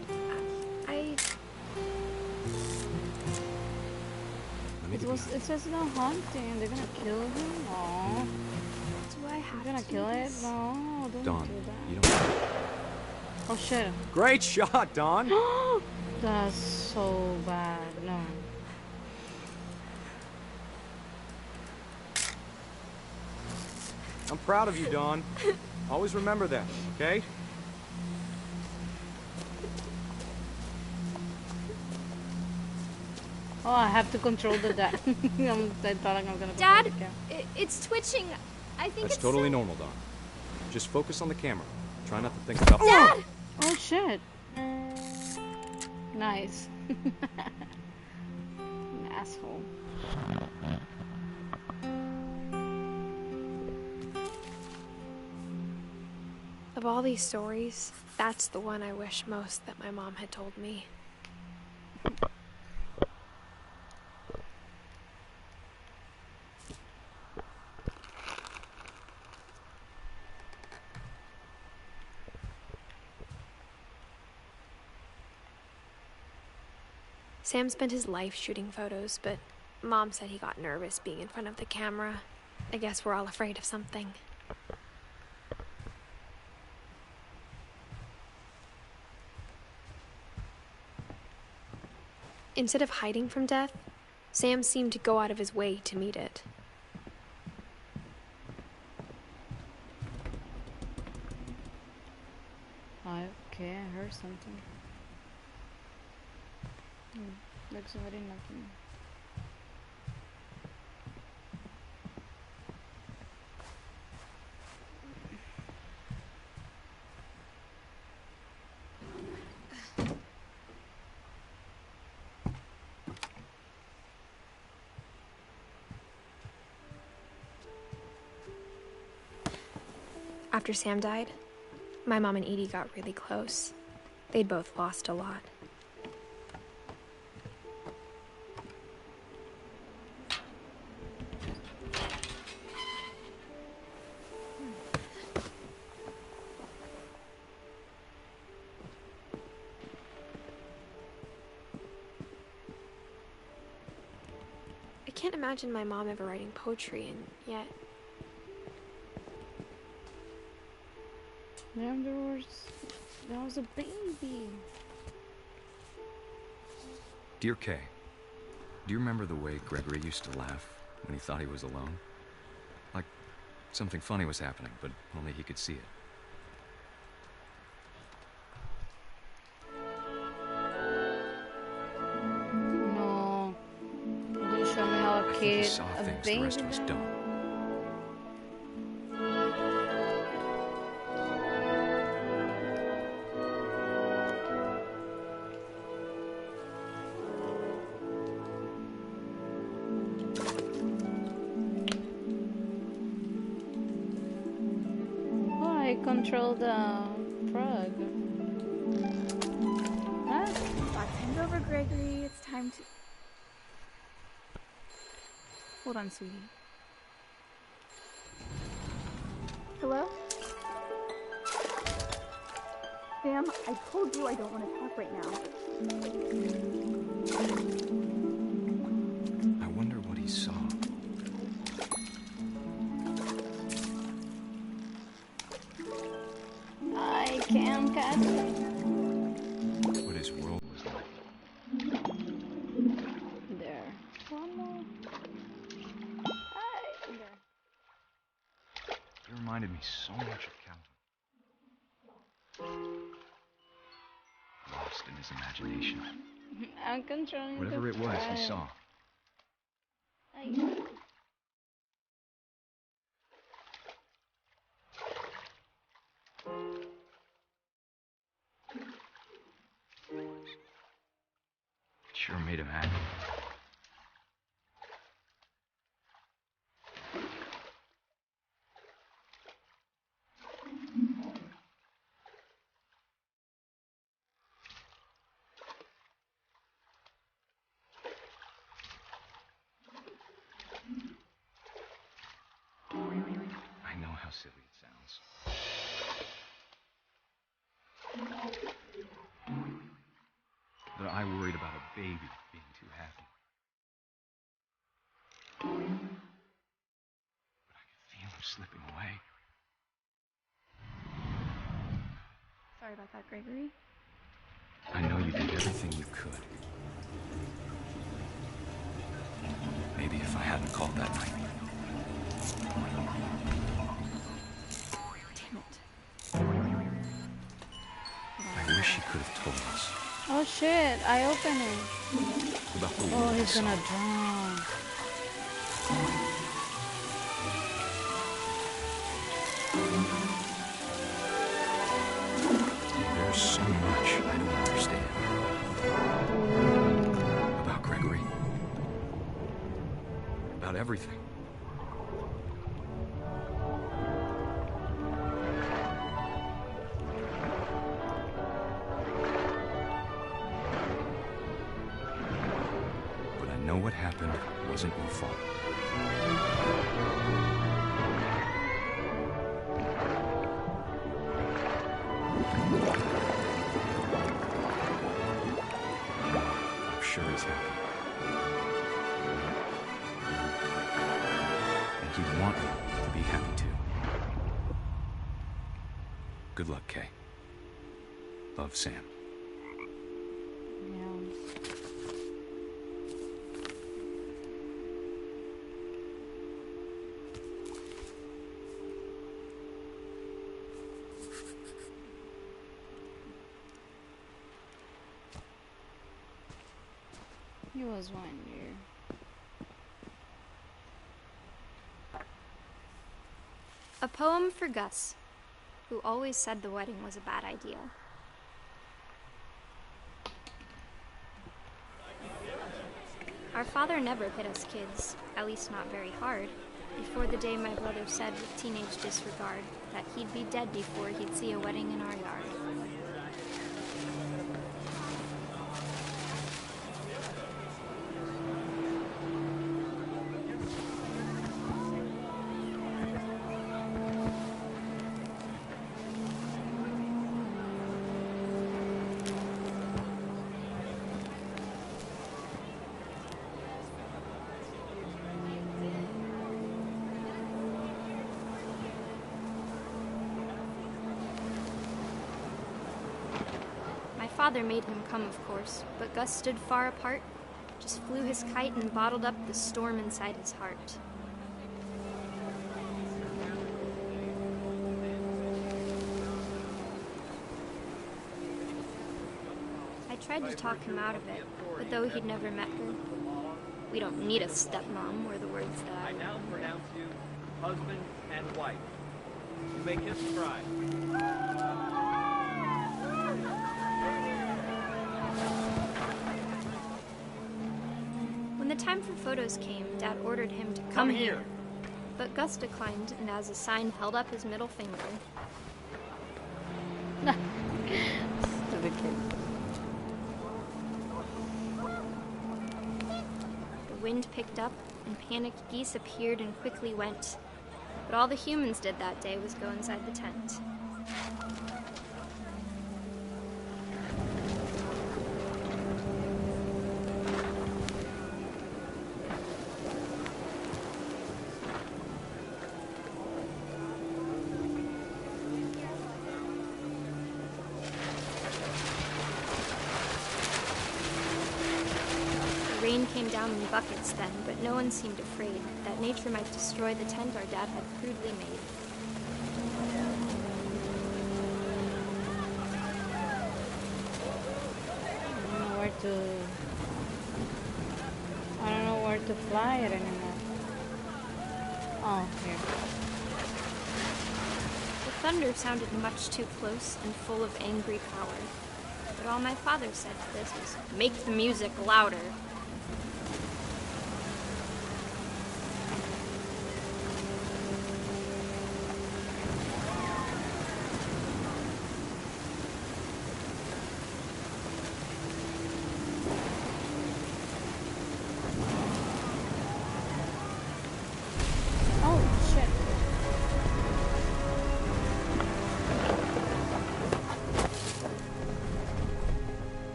It says no haunting. They're gonna kill him. Aww. do I have They're gonna to kill do it? this? No, don't Don, do that. you don't... Oh shit. Great shot, Don! That's so bad. No. I'm proud of you, Don. Always remember that, okay? Oh, I have to control the dad. I thought I was gonna. Dad, it's twitching. I think That's it's totally normal, Don. Just focus on the camera. Try not to think about... Dad! Oh shit. Nice. An asshole. Of all these stories, that's the one I wish most that my mom had told me. Sam spent his life shooting photos, but Mom said he got nervous being in front of the camera. I guess we're all afraid of something. Instead of hiding from death, Sam seemed to go out of his way to meet it. Okay, I heard something. Looks very nothing. After Sam died, my mom and Edie got really close. They'd both lost a lot. I can't imagine my mom ever writing poetry, and yet... There was a baby. Dear Kay, do you remember the way Gregory used to laugh when he thought he was alone? Like something funny was happening, but only he could see it. No. You didn't show me how a kid, He saw a things baby. the rest of us don't. Control the frog. Huh? Let's hand over Gregory. It's time to... Hold on, sweetie. Hello? Sam, I told you I don't want to talk right now. I wonder what he saw. I can't catch it. What his world was like. There. One more. There. He reminded me so much of Calvin. Lost in his imagination. I'm controlling Whatever it was he saw. made him happy. I know how silly it sounds. But I worried about a baby being too happy. But I could feel him slipping away. Sorry about that, Gregory. I know you did everything you could. Maybe if I hadn't called that night. Damn it. I wish he could have told us. Oh shit, I opened it. About the Oh, he's gonna drown. There's so much I don't understand. About Gregory. About everything. But I know what happened wasn't your fault. I'm sure he's happy. And he'd want me to be happy too. Good luck, Kay. Love, Sam. He was 1 year. A poem for Gus, who always said the wedding was a bad idea. Our father never hit us kids, at least not very hard, before the day my brother said with teenage disregard that he'd be dead before he'd see a wedding in our yard. Father made him come, of course, but Gus stood far apart, just flew his kite and bottled up the storm inside his heart. I tried to talk him out of it, but though he'd never met her, "We don't need a stepmom," were the words that I now pronounce you husband and wife. You may kiss the bride. When the time for photos came, Dad ordered him to come here. But Gus declined, and as a sign held up his middle finger. Stupid kid. The wind picked up, and panicked geese appeared and quickly went. But all the humans did that day was go inside the tent. Rain came down in buckets then, but no one seemed afraid that nature might destroy the tent our dad had crudely made. I don't know where to fly it anymore. Oh, here. The thunder sounded much too close and full of angry power. But all my father said to this was, make the music louder.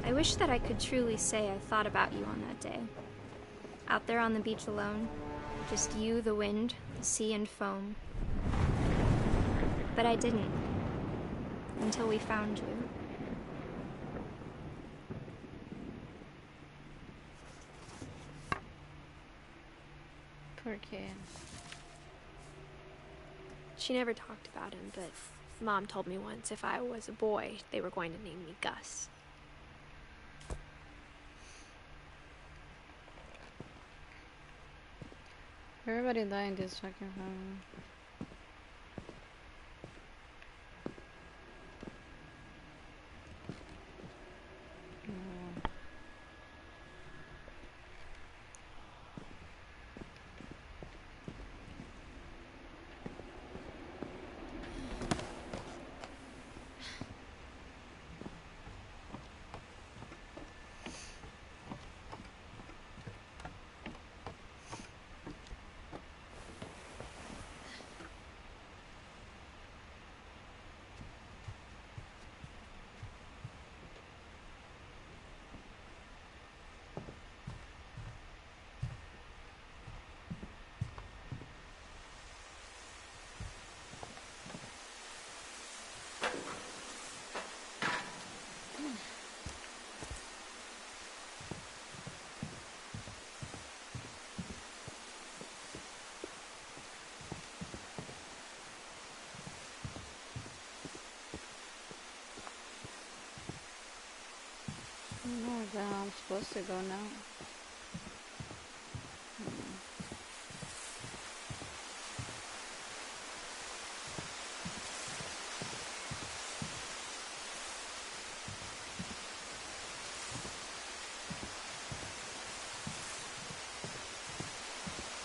I wish that I could truly say I thought about you on that day. Out there on the beach alone, just you, the wind, the sea, and foam. But I didn't, until we found you. Poor kid. She never talked about him, but Mom told me once if I was a boy, they were going to name me Gus. Everybody died in this fucking film. I don't know where the hell I'm supposed to go now.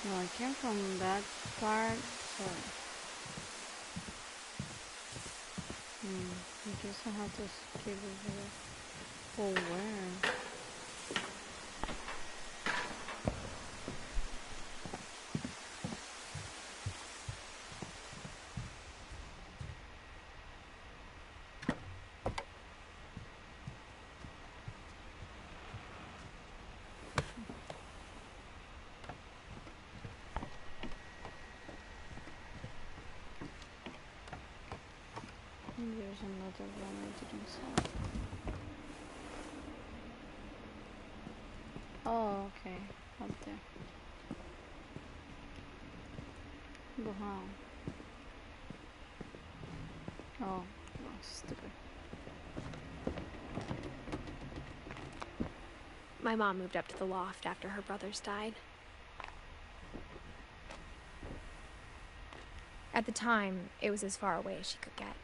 No, I came from that part, so I guess I have to skip over there. Oh, where? There's another one I didn't see. Oh, okay. Up there. Wow. Oh, stupid. My mom moved up to the loft after her brothers died. At the time, it was as far away as she could get.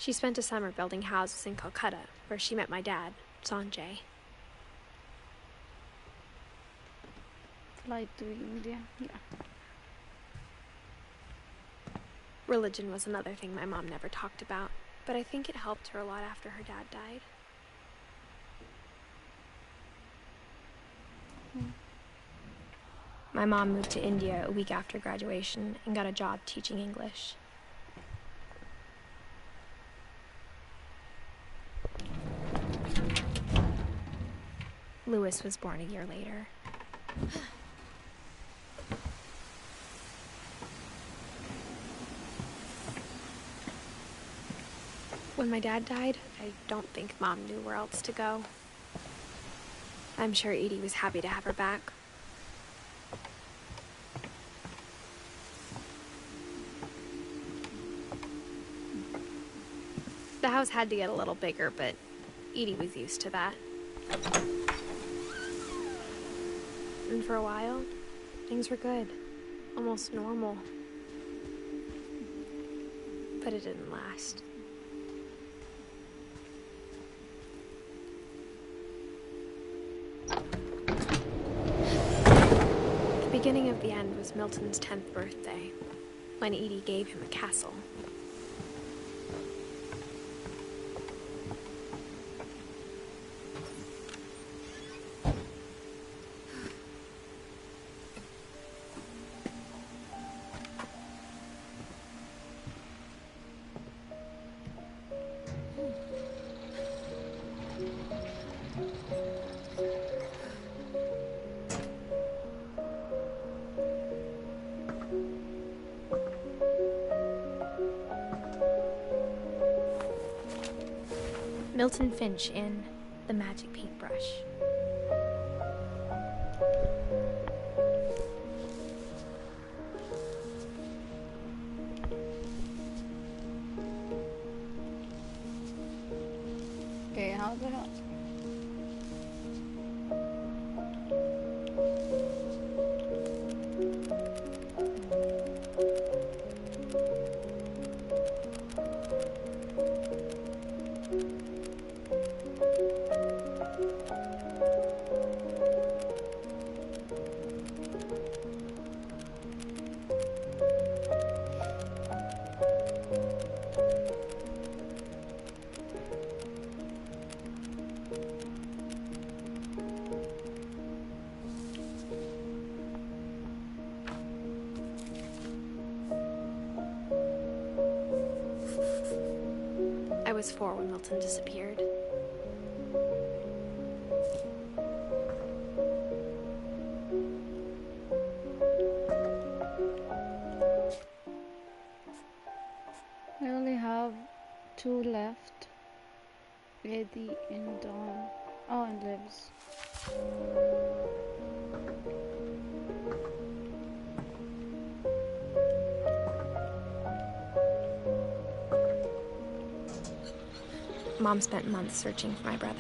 She spent a summer building houses in Calcutta, where she met my dad, Sanjay. Flight to India, yeah. Religion was another thing my mom never talked about, but I think it helped her a lot after her dad died. My mom moved to India a week after graduation and got a job teaching English. Louis was born a year later. When my dad died, I don't think Mom knew where else to go. I'm sure Edie was happy to have her back. The house had to get a little bigger, but Edie was used to that. And for a while, things were good. Almost normal. But it didn't last. The beginning of the end was Milton's 10th birthday, when Edie gave him a castle. Milton Finch in The Magic Paintbrush. Okay, how the hell? I was 4 when Milton disappeared. I only have 2 left. Eddie and Dawn. Oh, and Livs. Mom spent months searching for my brother.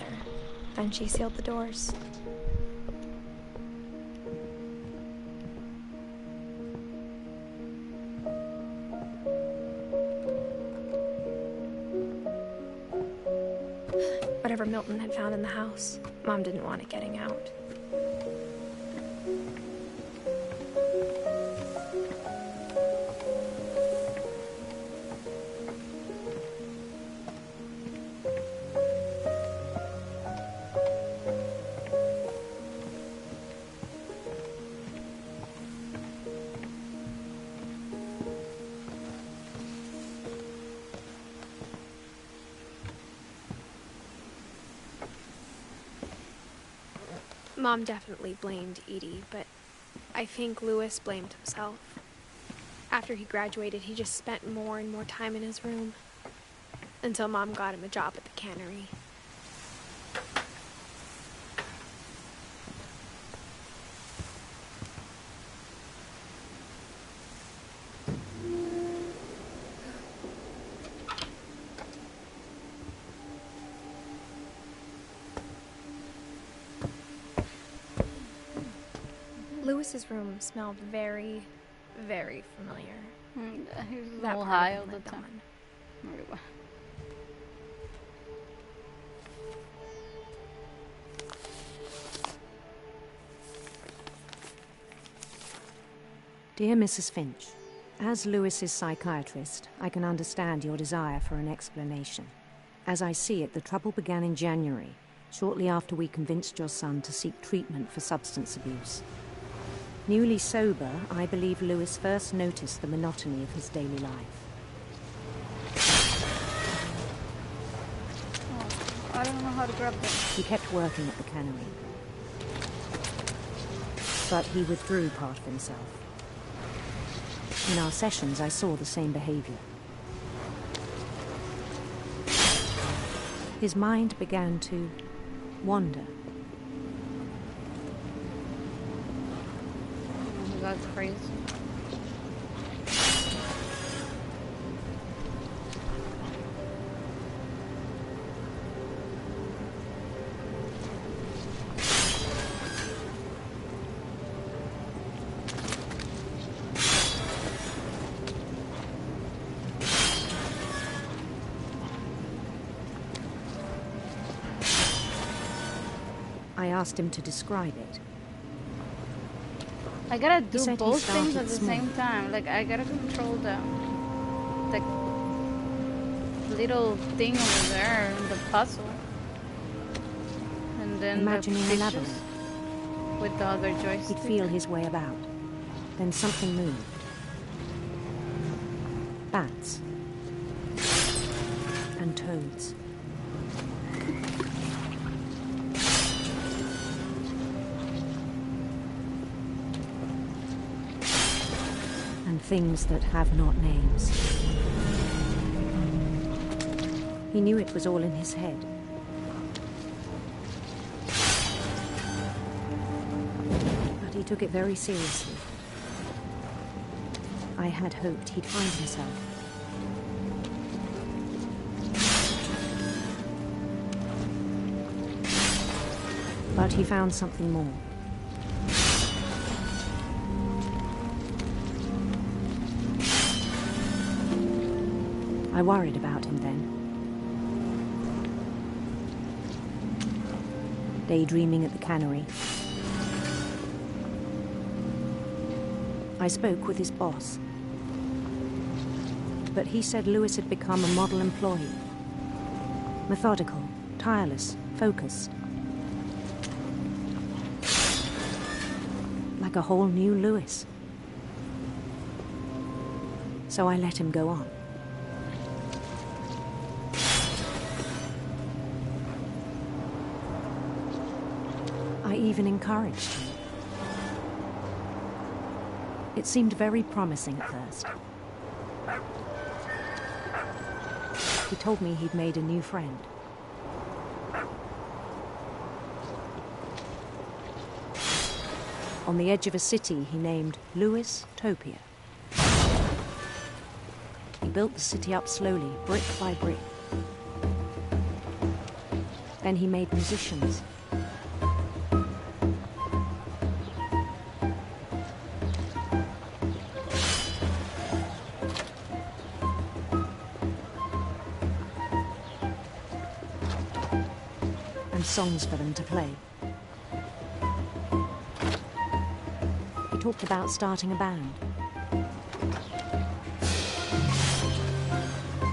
Then she sealed the doors. Whatever Milton had found in the house, Mom didn't want it getting out. Mom definitely blamed Edie, but I think Louis blamed himself. After he graduated, he just spent more and more time in his room, until Mom got him a job at the cannery. Louis's room smelled very, very familiar. He's That all part high of all him the lived time. on. Dear Mrs. Finch, as Louis's psychiatrist, I can understand your desire for an explanation. As I see it, the trouble began in January, shortly after we convinced your son to seek treatment for substance abuse. Newly sober, I believe Louis first noticed the monotony of his daily life. I don't know how to grab them. He kept working at the cannery, but he withdrew part of himself. In our sessions, I saw the same behavior. His mind began to wander. That's crazy. asked him to describe it. I gotta He do said he both things started at the small. same time. Like, I gotta control the little thing over there, the puzzle. And then Imagining the a pictures labyrinth. with the other joystick. He'd feel his way about. Then something moved. Bats. And toads. And things that have not names. He knew it was all in his head. But he took it very seriously. I had hoped he'd find himself. But he found something more. I worried about him then. Daydreaming at the cannery. I spoke with his boss. But he said Lewis had become a model employee. Methodical, tireless, focused. Like a whole new Lewis. So I let him go on. I even encouraged him. It seemed very promising at first. He told me he'd made a new friend. On the edge of a city he named Lewis Topia. He built the city up slowly, brick by brick. Then he made musicians. And songs for them to play. He talked about starting a band.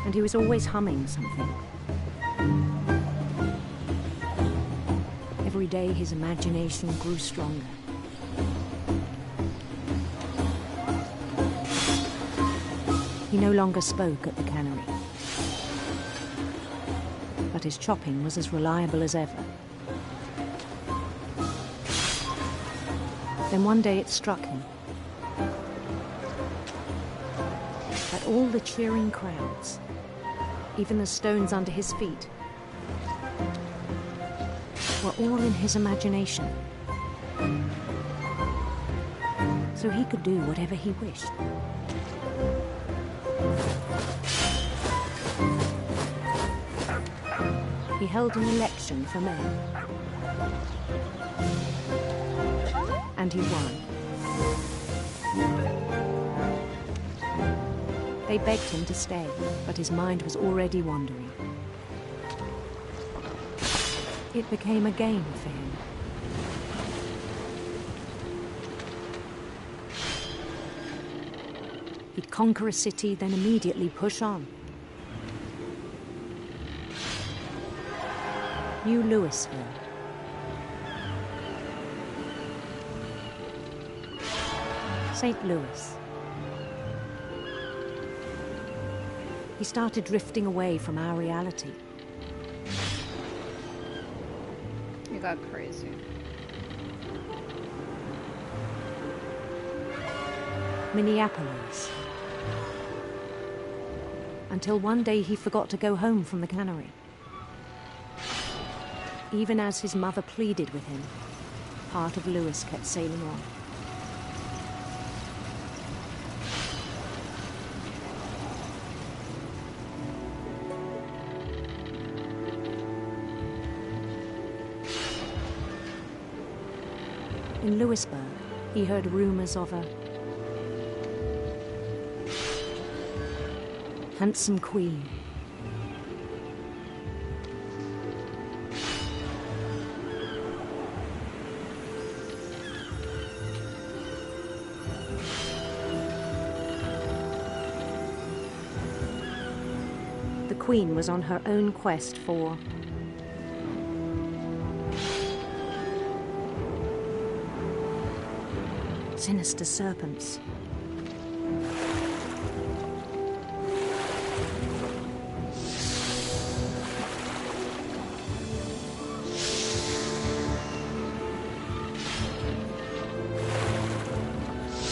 And he was always humming something. Every day his imagination grew stronger. He no longer spoke at the cannery. But his chopping was as reliable as ever. Then one day it struck him that all the cheering crowds, even the stones under his feet, were all in his imagination. So he could do whatever he wished. He held an election for mayor. And he won. They begged him to stay, but his mind was already wandering. It became a game for him. He'd conquer a city, then immediately push on. New Louisville. St. Louis. He started drifting away from our reality. You got crazy. Minneapolis. Until one day he forgot to go home from the cannery. Even as his mother pleaded with him, part of Lewis kept sailing on. In Louisburg, he heard rumors of a handsome queen. queen was on her own quest for sinister serpents.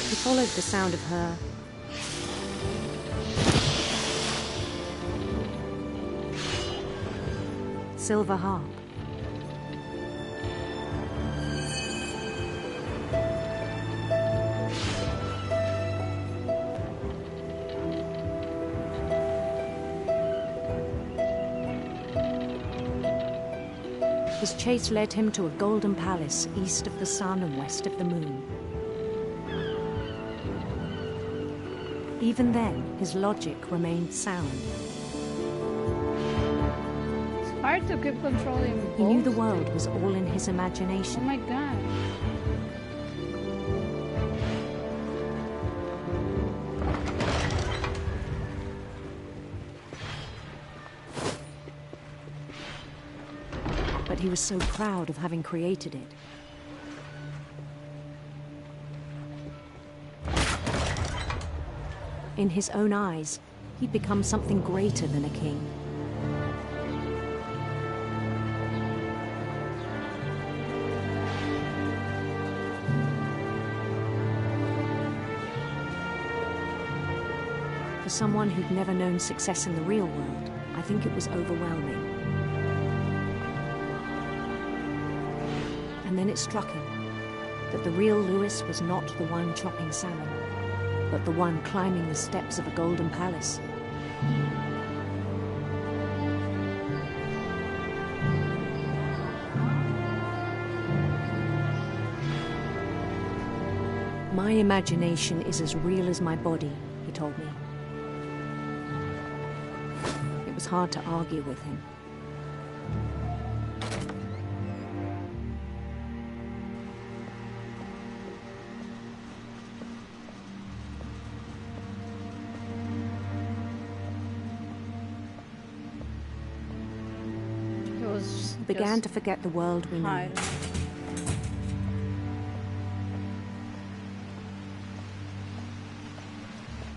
He followed the sound of her silver harp. His chase led him to a golden palace east of the sun and west of the moon. Even then, his logic remained sound. It's hard to keep controlling both. He knew the world was all in his imagination. Oh my god. But he was so proud of having created it. In his own eyes, he'd become something greater than a king. For someone who'd never known success in the real world, I think it was overwhelming. And then it struck him that the real Lewis was not the one chopping salmon, but the one climbing the steps of a golden palace. My imagination is as real as my body, he told me. It was hard to argue with him. Began to forget the world we knew.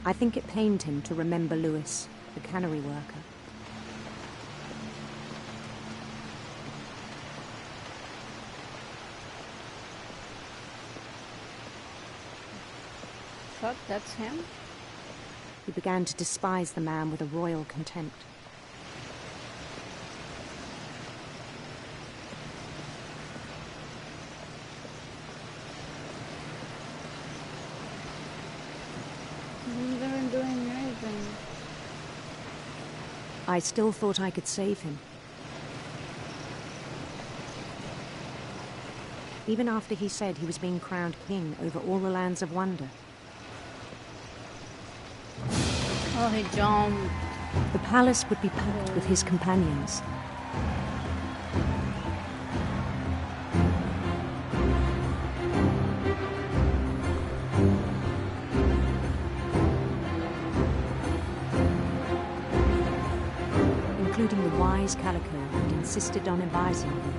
I think it pained him to remember Lewis, the cannery worker. Thought that's him? He began to despise the man with a royal contempt. I still thought I could save him. Even after he said he was being crowned king over all the lands of wonder. Oh, he jumped. The palace would be packed with his companions. Including the wise Calico who'd insisted on advising him.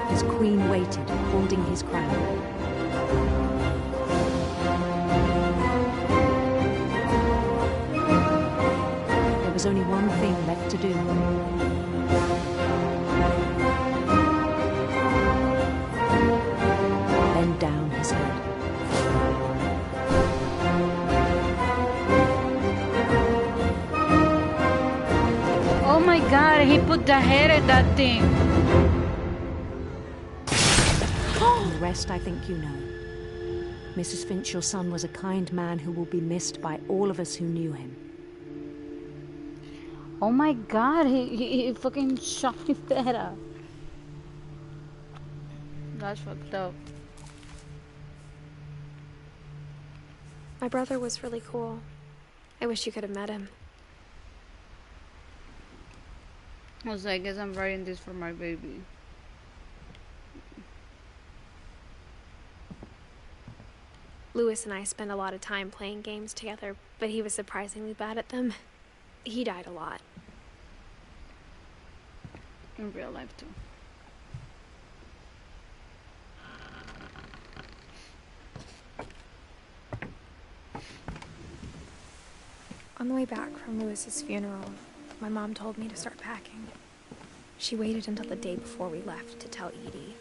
His queen waited, holding his crown. There was only one thing left to do. Bend down his head. Oh my god, he put the head at that thing. The rest I think you know. Mrs. Finch, your son was a kind man who will be missed by all of us who knew him. Oh my god, he fucking shot his head up. That's fucked up. My brother was really cool. I wish you could have met him. I guess I'm writing this for my baby. Louis and I spent a lot of time playing games together, but he was surprisingly bad at them. He died a lot. In real life, too. On the way back from Louis's funeral, my mom told me to start packing. She waited until the day before we left to tell Edie.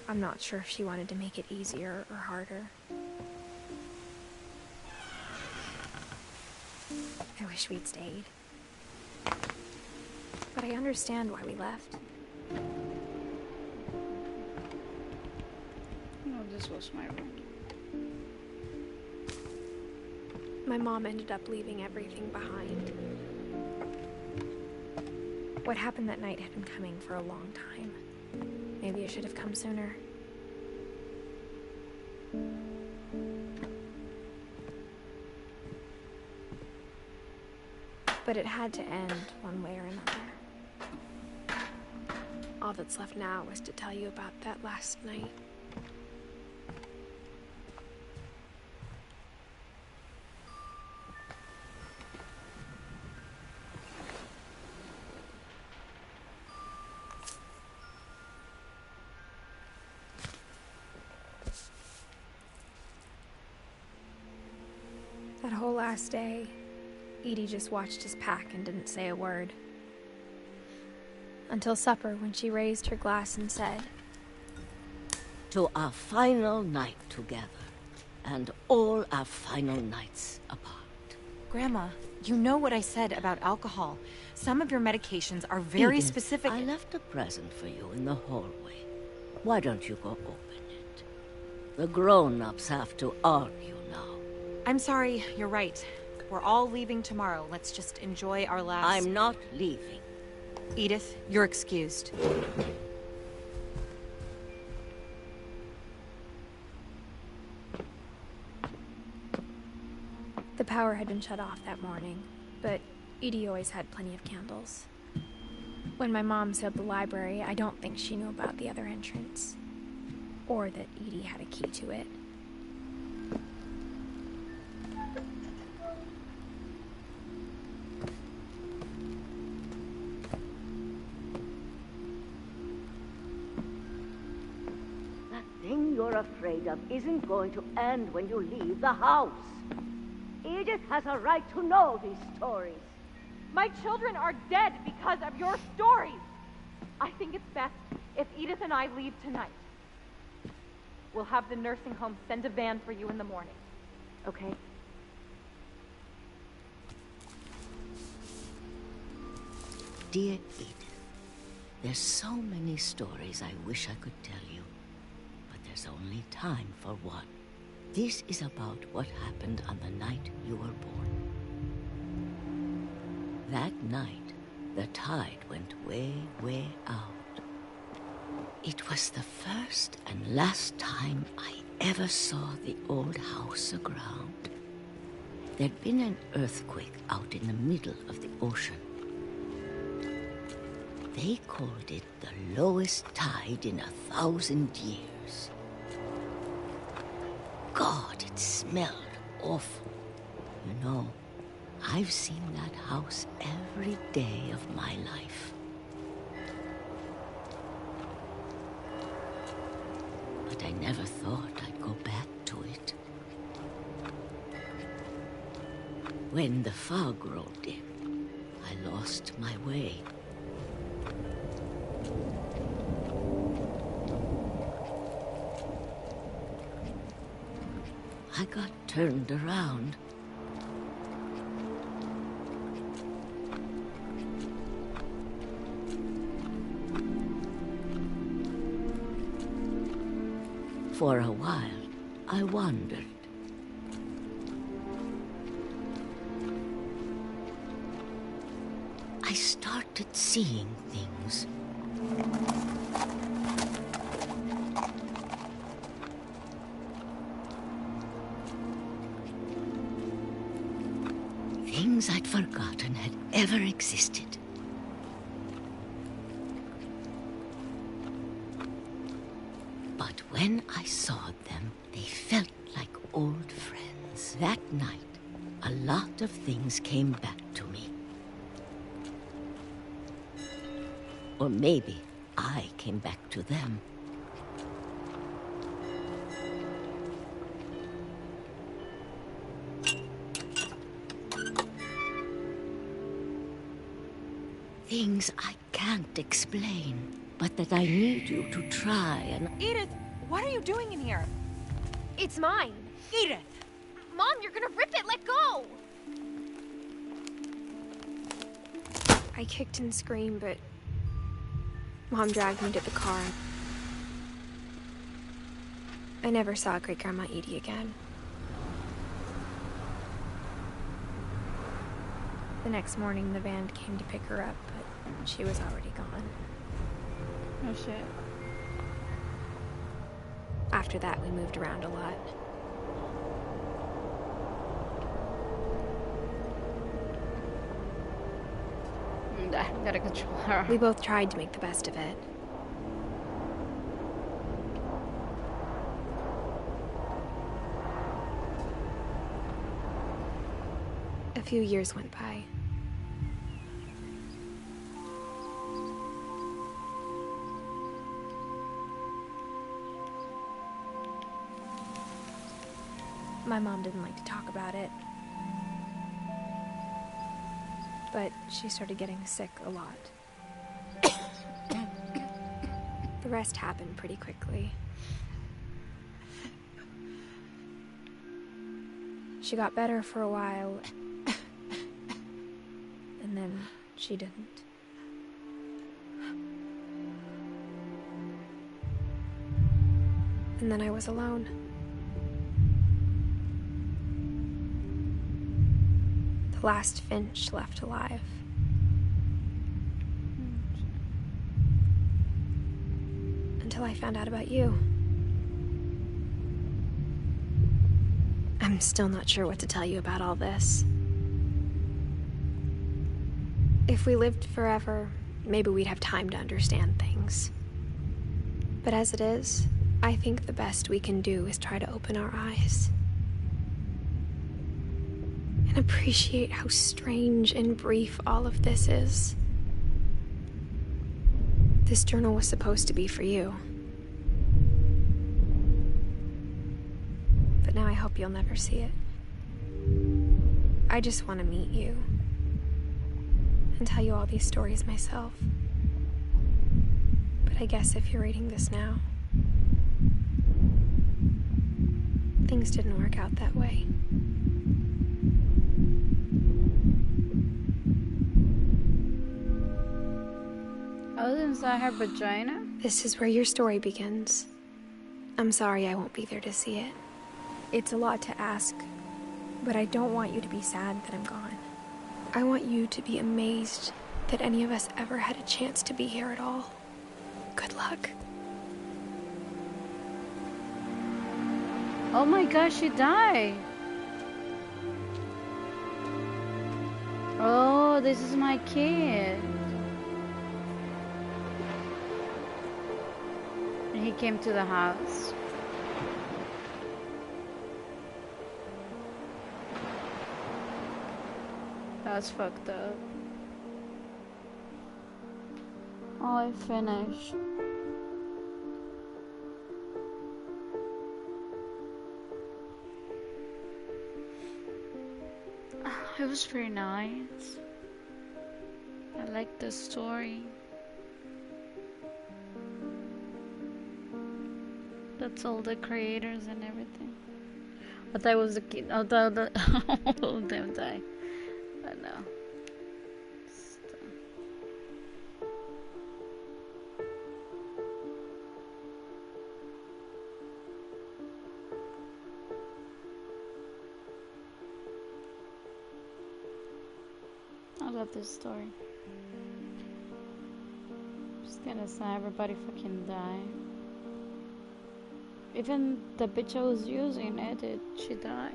I'm not sure if she wanted to make it easier or harder. I wish we'd stayed. But I understand why we left. No, this was my room. My mom ended up leaving everything behind. What happened that night had been coming for a long time. Maybe it should have come sooner. But it had to end one way or another. All that's left now was to tell you about that last night. That whole last day, Edie just watched us pack and didn't say a word. Until supper, when she raised her glass and said, "To our final night together, and all our final nights apart." Grandma, you know what I said about alcohol. Some of your medications are very Edith, specific. I left a present for you in the hallway. Why don't you go open it? The grown-ups have to argue now. I'm sorry, you're right. We're all leaving tomorrow. Let's just enjoy our last... I'm not leaving. Edith, you're excused. The power had been shut off that morning, but Edie always had plenty of candles. When my mom sealed the library, I don't think she knew about the other entrance, or that Edie had a key to it. You're afraid of isn't going to end when you leave the house. Edith has a right to know these stories. My children are dead because of your stories. I think it's best if Edith and I leave tonight. We'll have the nursing home send a van for you in the morning. Okay? Dear Edith, there's so many stories I wish I could tell you. There's only time for one. This is about what happened on the night you were born. That night, the tide went way, way out. It was the first and last time I ever saw the old house aground. There'd been an earthquake out in the middle of the ocean. They called it the lowest tide in 1,000 years. God, it smelled awful. You know, I've seen that house every day of my life. But I never thought I'd go back to it. When the fog rolled in, I lost my way. I got turned around. For a while, I wandered. I started seeing things. things I'd forgotten had ever existed. But when I saw them, they felt like old friends. That night, a lot of things came back to me. Or maybe I came back to them. Things I can't explain, but that I need you to try and... Edith, what are you doing in here? It's mine. Edith! Mom, you're gonna rip it! Let go! I kicked and screamed, but Mom dragged me to the car. I never saw Great-Grandma Edie again. The next morning, the van came to pick her up, but she was already gone. Oh shit. After that, we moved around a lot. I gotta control her. We both tried to make the best of it. A few years went by. My mom didn't like to talk about it. But she started getting sick a lot. The rest happened pretty quickly. She got better for a while, and then she didn't. And then I was alone. The last Finch left alive. Until I found out about you. I'm still not sure what to tell you about all this. If we lived forever, maybe we'd have time to understand things. But as it is, I think the best we can do is try to open our eyes. And appreciate how strange and brief all of this is. This journal was supposed to be for you. But now I hope you'll never see it. I just want to meet you and tell you all these stories myself. But I guess if you're reading this now, things didn't work out that way. I was inside her vagina? This is where your story begins. I'm sorry I won't be there to see it. It's a lot to ask, but I don't want you to be sad that I'm gone. I want you to be amazed that any of us ever had a chance to be here at all. Good luck. Oh my gosh, she died. Oh, this is my kid. And he came to the house. That's fucked up. Oh, I finished. It was very nice. I liked the story. That's all the creators and everything. I thought it was the kid. I thought all of them died. But no. I love this story. Just gonna say everybody fucking die. Even the bitch I was using, Edith, she died.